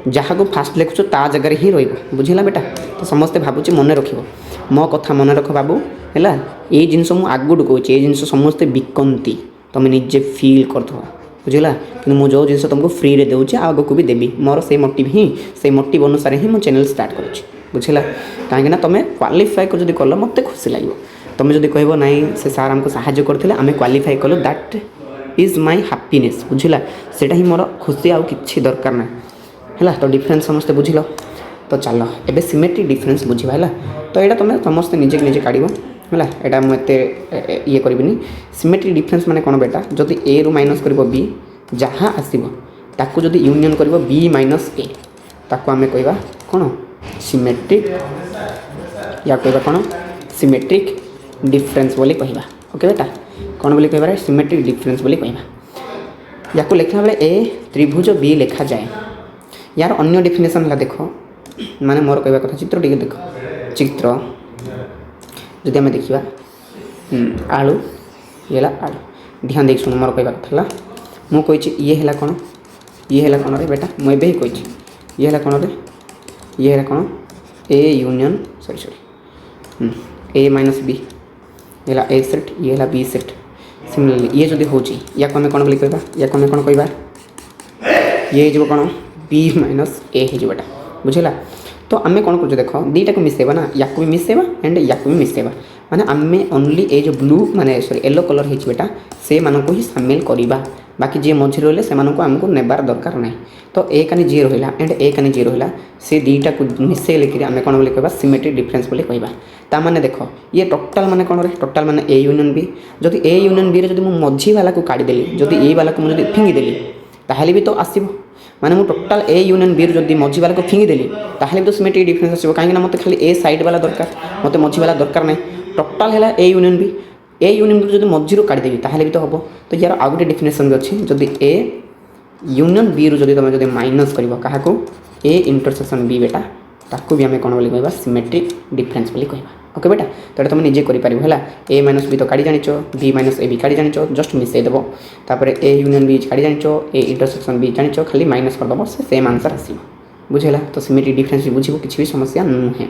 A: जहाँ को फास्ट लिखुच ता जगह ही रही बुझेगा बेटा तो समस्ते भावुँ मन रख मो कथा मन रख बाबू है ये जिनस मुझे आगुट कौच ये जिन समस्ते बिकती तुम निजे फिल कर बुझेगा कि मुझे जो जिन तुमको फ्री रे दूचे आग को भी देवी मोर से मोटिव ही से मोटिव अनुसार ही मो चैनल स्टार्ट कर बुझेगा कहीं तुम क्वालिफाई को जब कल मत खुशी लगे तुम जब कह ना से सार आमको साहाଯ୍य करते आम क्वालिफाई कलु दैट इज माय हैप्पीनेस बुझेगा सेटा ही मोर खुशी आउ कि दरकार ना है तो डिफरेंस समस्ते बुझिल तो चल एबे सिमेट्रिक डिफरेंस बुझा है तो यहाँ तुम समस्ते निजे निजे काढ़ है यहाँ मुझे ये करी सिमेट्रिक डिफरेंस माने कौन बेटा जदि ए रु माइनस कर बी जहाँ आसो ताकू जदि यूनियन कर बी माइनस ए ताकू आम कहवा कौन सिमेट्रिक या कहवा कौन सिमेट्रिक डिफरेंस बोली कहवा ओके बेटा कौन बोली कहवा सिमेट्रिक डिफरेंस बोली कहवा या लिखला बेले ए त्रिभुज बी लिखा जाए यार अन्य डेफिनेशन है देख माने मोर कहवा कथा चित्र टी देख चित्र जदि आम देखा आलू ये आलू ध्यान देख शुण मोर कहवा कथा मु कही ये है कौन रे बेटा मुझे ही कही ये है कौन रे ये है कौन A union sorry A minus B ये ए सेट ये है बी सेट सिमिलरली ये जदि हो या कौन बोली कहवा या कौन कहवा ये जो कौन बी माइनस ए होटा बुझेगा तो आम कौन कर देख दीटा को मिसेवा ना या भी मिसेवा एंड या भी मिसेवा माने आम ओनली ए जो ब्लू माने सॉरी येलो कलर हो बेटा से मानक ही सामिल करवा बाकी जी मझे रही से आमको नेबार दरकार ना तो ए कानी जी रहा एंड ए कानी जी रहा से दीटा को मिसे लेकिन आम कौन बोली कहवा सिमेट्रिक डिफरेंस बोली कहवा ता माने देख ये टोटाल माने कौन रे टोटाल माने ए यूनियन बी जदि ए यूनियन बी रे जदि मझी वाला को काढ़ीदेली जदि ए वाला को मुझे फिंगिदेली ताहले भी तो आसब माने मुझे टोटाल ए यूनियन बी जब मझी वाला को फिंगिदेली ताहले भी तो सिमेट्रिक डिफरेंस आसो कहीं मत खाली ए साइड वाला दरकार मत मझी वाला दरकार ना टोटाल है ए यूनियन बी जब मझी काढ़ीदेवी ताहले भी तो हम तो यार आउ गोटे डिफिनेसन भी अच्छी जदि ए यूनियन बी रू जब तुम माइनस कर क्या ए इंटरसेक्शन बी बेटा ताकू भी आम कौन बोली कहवा सिमेट्रिक डिफरेंस बोली कहवा ओके बेटा तो तुम निजे कर ए माइनस बी तो काढ़ी जानिच बी माइनस ए भी काढ़ी जानिच जस्ट मिसेदेव तापर ए यूनियन बी काढ़ी जानिच ए इंटरसेक्शन बी जानिच खाली माइनस करदेव से सेम आंसर आसो बुझेगा तो सिमेट्रिक डिफरेंस भी बुझे किसी भी समस्या नुहे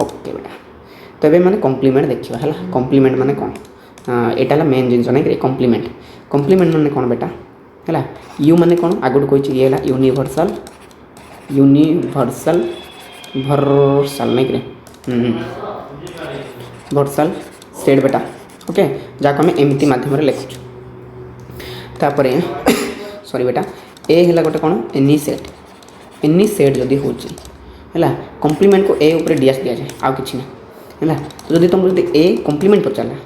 A: ओके बेटा तो ये मैंने कम्प्लीमेंट देखा है कम्प्लीमेंट माने कौन यहाँ मेन जिन ना कम्प्लीमेंट कम्प्लीमेंट माने कौन बेटा है यू माने कौन आगुट कही ये यूनिवर्सल यूनिवर्सल भर्सल नहीं कि भर्सल सेट बेटा ओके जहाँ आम एमती मध्यम लिखुचु तापर सॉरी बेटा ए है गोटे कौन एनी सेट जदि हो कम्प्लीमेंट को ए ऊपर डीएस दि जाए आउ कि ना है तो जब तुमको जब ए कम्प्लीमेंट पचारा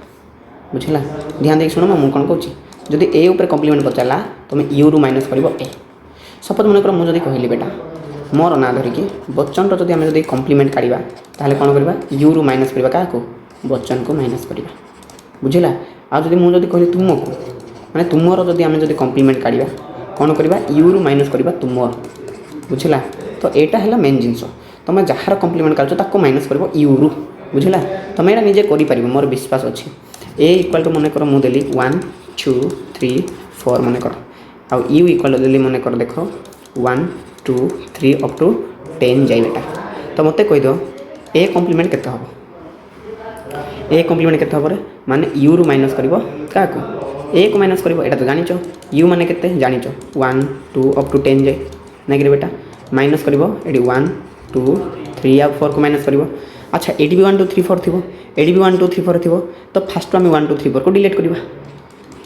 A: बुझला ध्यान देख शुण मुझे कौन कहूँ जब ए ऊपर कम्प्लीमेंट पचारा तुम यू रु माइनस कर ए सपोज मन कर मुझे कहली बेटा मोर ना धरिकी बच्चन जब आम जब कम्प्लीमेंट काढ़ा ताहले कौन करवा यू रु माइनस करवा क्या बच्चन को माइनस करवा बुझेगा आज मुझे कहली तुमको माने तुमर जब आम जब कम्प्लीमेंट काढ़ा कौन करवा यू रु माइनस करवा तुमर बुझेगा तो यहाँ है मेन जिनस तुम जार कम्प्लीमेंट काढ़ ताको माइनस कर यू रु बुझेगा तुम यहाँ निजे कर मोर विश्वास अच्छे ए इक्वाल टू मन कर मुझे देली 1 2 3 4 मन कर आउ यू इक्वाल देली मन कर देख 1 2 3 अप टू 10 जाए बेटा। तो मत कहीद ए कम्प्लीमेंट केते हम ए कम्प्लीमेंट केते हम माने यू रु माइनस कर क्या ए को माइनस कर तो जान यू माने केते जान 1 2 अप टू 10 जाए ना कि बेटा माइनस कर 1 2 3 या 4 को माइनस कर। अच्छा ये भी 1 2 3 4 थी ये भी 1 2 3 4 थी तो फास्ट आम 1 2 3 4 को डिलीट करवा।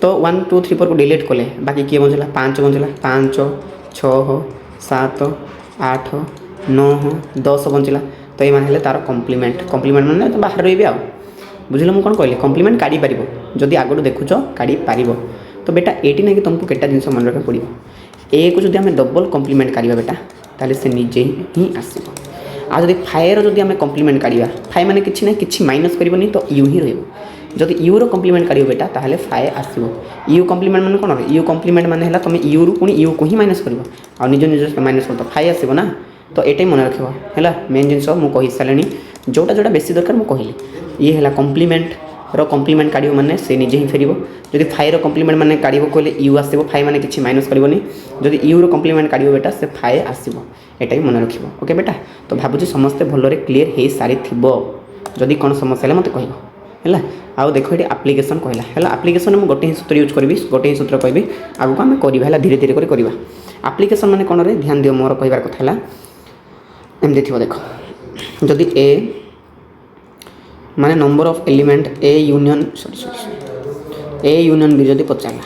A: तो 1 2 3 4 को डिलीट कले बाकी किए बचला 5 बचला 5 6 7 8 9 10 बचला। तो ये माने तार कम्प्लीमेंट कम्प्लीमेंट मैंने तो बाहर रही आउ बुझल मुझे कौन कहली कम्प्लीमेंट काढ़ी पार जदि आगू देखुच काढ़ी पार। तो बेटा ये ना कि तुमको केटा जिन मन रखा पड़ो ए को जब आम डबल कम्प्लीमेंट काढ़ा बेटा ताले से निजे ही आसो। आ जब फाएर जब आम कम्प्लीमेंट काढ़ा फाए मैंने किसी ना कि माइनस करनी तो यू ही रही यू रो कम्प्लीमेंट काढ़ बेटा ताहले फाए आसो। यू कम्प्लीमेंट मैंने कौन यू कम्प्लीमेंट मैंने है तुम यू रु पुणी यू को ही माइनस कर आ निज निज माइनस कर तो फाए आसो ना। तो ये मन रख है मेन जिन मुझे सारे जोटा जोटा बेसी दरकार मुझे कहली ये है कम्प्लीमेंट कम्प्लीमेंट काढ़ मैंने से निजे ही फेर जदि फाएर कम्प्लीमेंट मैंने काढ़ कहले यू आसो फाए मैंने किसी माइनस करनी जदि यू रो कम्प्लीमेंट काढ़ बेटा से फाए आसो यहाँ मन रख ओके बेटा। तो भावुँ समस्ते भलरे क्लीयर हो सारी जदि कौन समस्या है मत कह है। आउ देख ये आप्लिकेसन कहला है आप्लिकेसन में गोटे ही सूत्र यूज करी गोटे ही सूत्र कहि आगू आम करवा धीरे धीरे करवा। आप्लिकेसन मैंने कौन रे ध्यान दियो मोर कहबार कथा है एमती थी देख जदि ए माने number of element A union sorry A union B जदि पचारा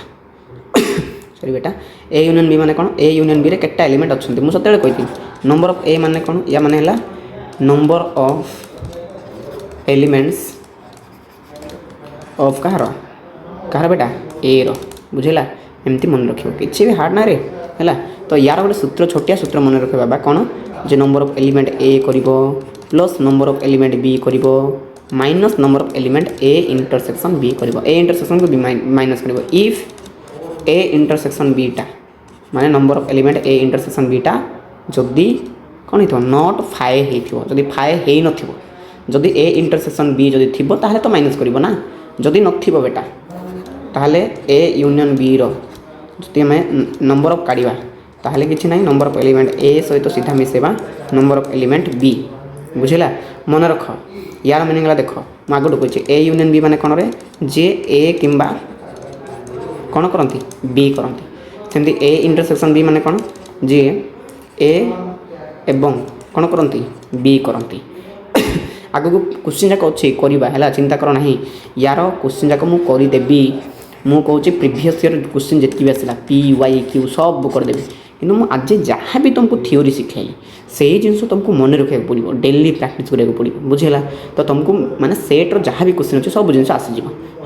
A: सॉरी बेटा ए यूनियन बी माने कौन ए यूनियन बी रे केटा एलिमेंट अच्छे मुझे सतेबे कही नंबर ऑफ ए माने कौन या माने है नंबर ऑफ एलिमेंट्स ऑफ कहार बेटा ए रो बुझेगा एमती मन रख किसी भी हार्ड ना रे है। तो यार गोटे सूत्र छोटिया सूत्र मन रख बाबा कौन जे नंबर ऑफ एलिमेंट ए कर plus number of element B कर minus number of element A intersection B कर ए इंटरसेक्शन को बी माइनस कर इफ ए इंटरसेक्शन बीटा माने number of element A intersection बीटा जदि कौन हो नॉट फाए होदी फाए हो नदी ए इंटरसेक्शन बी जदि थी ताहले तो माइनस कर ना जदि नथिबो बेटा ताहले ए यूनियन बी रो जदि आम नंबर ऑफ काढ़ा ताहले किछि नहीं नंबर ऑफ एलिमेंट ए सहित तो सीधा मिसेबा नंबर ऑफ एलिमेंट बी बुझेगा मन रख यार मीनिंग देख मुझे आगू कही ए यूनियन बी माने कौन रे जे ए किंबा कौन करती बी करती सेमती ए इंटरसेक्शन बी माने कौन जे ए एवं कौन करती बी करती। आगू क्वेश्चन जाक अच्छी करवा है चिंता कर ना यार क्वेश्चन जाक मुदेवी मु कौच प्रीवियस ईयर क्वेश्चन जितकी भी आसला पी वाई क्यू सब करदेवी कि आज जहाँ भी तुमको थ्योरी शिखाई से जिन तुमको मन रखा पड़ो डेली प्रैक्टिस करा पड़ो बुझेगा। तो तुमको माने सेट्र जहाँ भी क्वेश्चन अच्छे सब जिन आसीज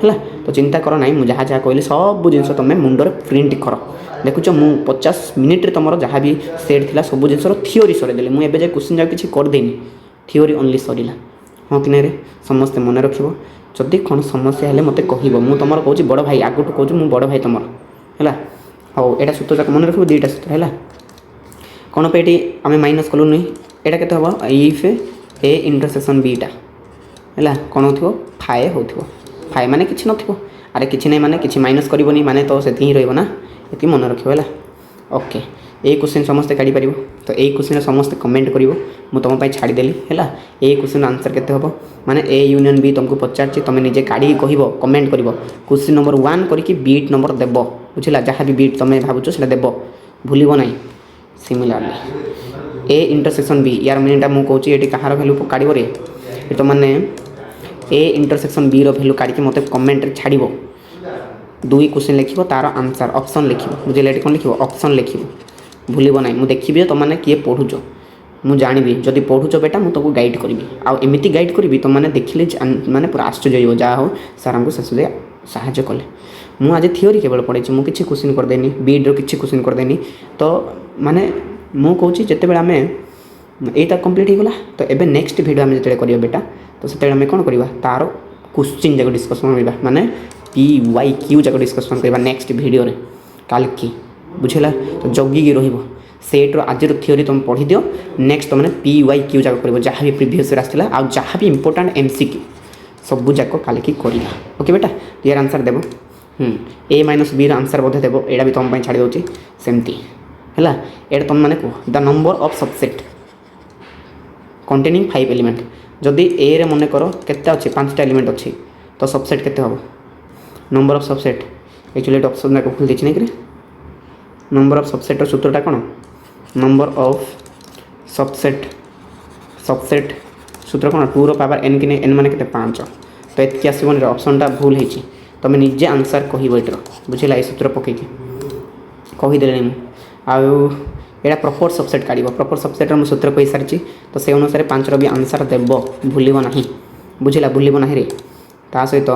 A: है। तो चिंता कर ना मुझे जहाँ जहाँ कहली सब जिन तुम मुंडर प्रिंट कर देखुच मु 50 मिनिट्रे तुम जहाँ भी सेट थी सब जिन थ्योरी सरेदेली मुझे जाए क्वेश्चन जाक किसी करदेनी थ्योरी ओनली सरला हाँ कि नहीं समस्ते मन रख जदि कौन समस्या है मत कह मुझे तुम कहूँ बड़ भाई आगू कहूँ मुझे बड़ भाई तुम है। हाँ यहाँ सूत्र जाक मन रख दुईटा सूत्र है कौन पे ये आम माइनस कलु नहीं यहाँ के हम इफ ए इंटरसेक्शन बीटा है कौन हो फाए हो फाए माने किसी न अरे किसी नहीं माने किसी माइनस करनी माने तो से ही रहा ये मन रख है। ओके ये क्वेश्चन समस्ते काढ़ी पार तो यही क्वेश्चन समस्ते कमेंट कर तुम छाड़देली है ये क्वेश्चन आंसर केते हम माने ए यूनियन बी तुमको पचार तुम निजे काढ़ी कह कमेंट कर क्वेश्चन नंबर 1 करके बीट नंबर देव बुझला जहाँ भी बीट तुम भावुच से देव भूल ना। सिमिलारली ए इंटरसेक्शन बी यार मीनिंगटा मुझे कौच ये कहार भैल्यू काढ़ रे तो मैंने ए इंटरसेक्शन बी भैल्यू काढ़ी मत कमेंट छाड़ 2 क्वेश्चन लिख तार आंसर ऑप्शन लिख बुझे कौन लिख ऑप्शन लिख भूल ना मुझे देखी तुमने किए पढ़ुच मुझे जानी जदि पढ़ुच बेटा मुझे तुमको गाइड करी आमती गाइड करी तुमने देखिले माने पूरा आश्चर्य हो जहाँ हो सार को शेष साहाଯ୍य कले मुझे आज थ्योरी केवल पढ़ी मुझे किसी क्वेश्चन करदेनी बीड्र किसी क्वेश्चन करदेनी तो माने मुझे कौच जिते बड़े आम यहीटा कम्प्लीट हो गला। तो एबे नेक्स्ट वीडियो आम जो करिया बेटा तो से आम कौन करवा तार क्वेश्चन जाक डिस्कसन करवा माने पी वाई क्यू जाक डिस्कसन करवा नेक्स्ट वीडियो रे काल की बुझेगा। तो जगिकी रही सेट्र आज थ्योरी तुम पढ़ी दियो नेक्स्ट तुमने पी वाई क्यू जाक कर जहाँ भी प्रीवियस आसला आ जहाँ भी इंपोर्टाट एमसीक्यू सब जाक काल की करवा। ओके बेटा यार आंसर देव ए माइनस बी आंसर बोधे देव यहाँ भी तुम छाड़ी दूसरी सेमती ହେଲା ଏଇଟା ତୁମେମାନେ କୁହ the number of subset containing 5 element ଯଦି ଏ ରେ ମନେ କର କେତେ ଅଛି 5ଟା ଏଲିମେଣ୍ଟ ଅଛି ତ ସବସେଟ୍ କେତେ ହେବ ନମ୍ବର ଅଫ୍ ସବସେଟ୍ एक्चुअली ये ऑप्शन जाक खोल देछि नहीं नंबर ऑफ सबसेट सूत्रटा कौन नंबर ऑफ सबसेट सबसेट सूत्र कौन 2 रो पावर n कि एन माने केते 5 तो एतकी आसीबन रे ऑप्शनटा भूल हेछि तमे निजे आंसर कहिबो एटर बुझिला ए सूत्र पके के कहि देले मु आ एटा प्रॉपर सबसेट काढिबो प्रॉपर सबसेट रो सूत्र कहि सारछि तो से अनुसार 5 रो भी आंसर देबो भूलिबो नाही बुझिला भूलिबो नाही रे ता सहित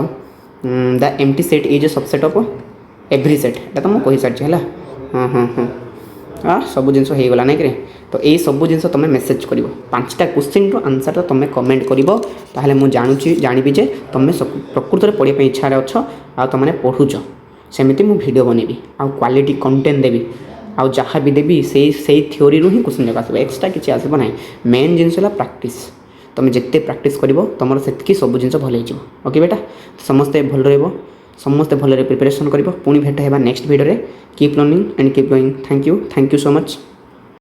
A: the empty set is a subset of every set एटा तो मु कहि सारछि हला हाँ हाँ हाँ सब जिन होगला ना कि तो ये सब जिन तुम मेसेज कर 5टा क्वेश्चन आंसर तुम कमेंट कर मुझे जानुची जानवी जे तुम प्रकृत में पढ़ाई इच्छा अच्छ आ तुमने पढ़ुच सेमती मु वीडियो बनैबी आ क्वालिटी कंटेंट देवी आ जहाँ भी देवी से थ्योरी ही क्वेश्चन जाक आसो एक्सट्रा किसी आसब ना मेन जिनस प्राक्टिस तुम जिते प्राक्टिस कर तुम से सब जिन भल हो ओके बेटा समस्ते भल रही समस्ते भल प्रिपरेशन कर पुणी भेट होगा next video keep learning and keep going thank you so much.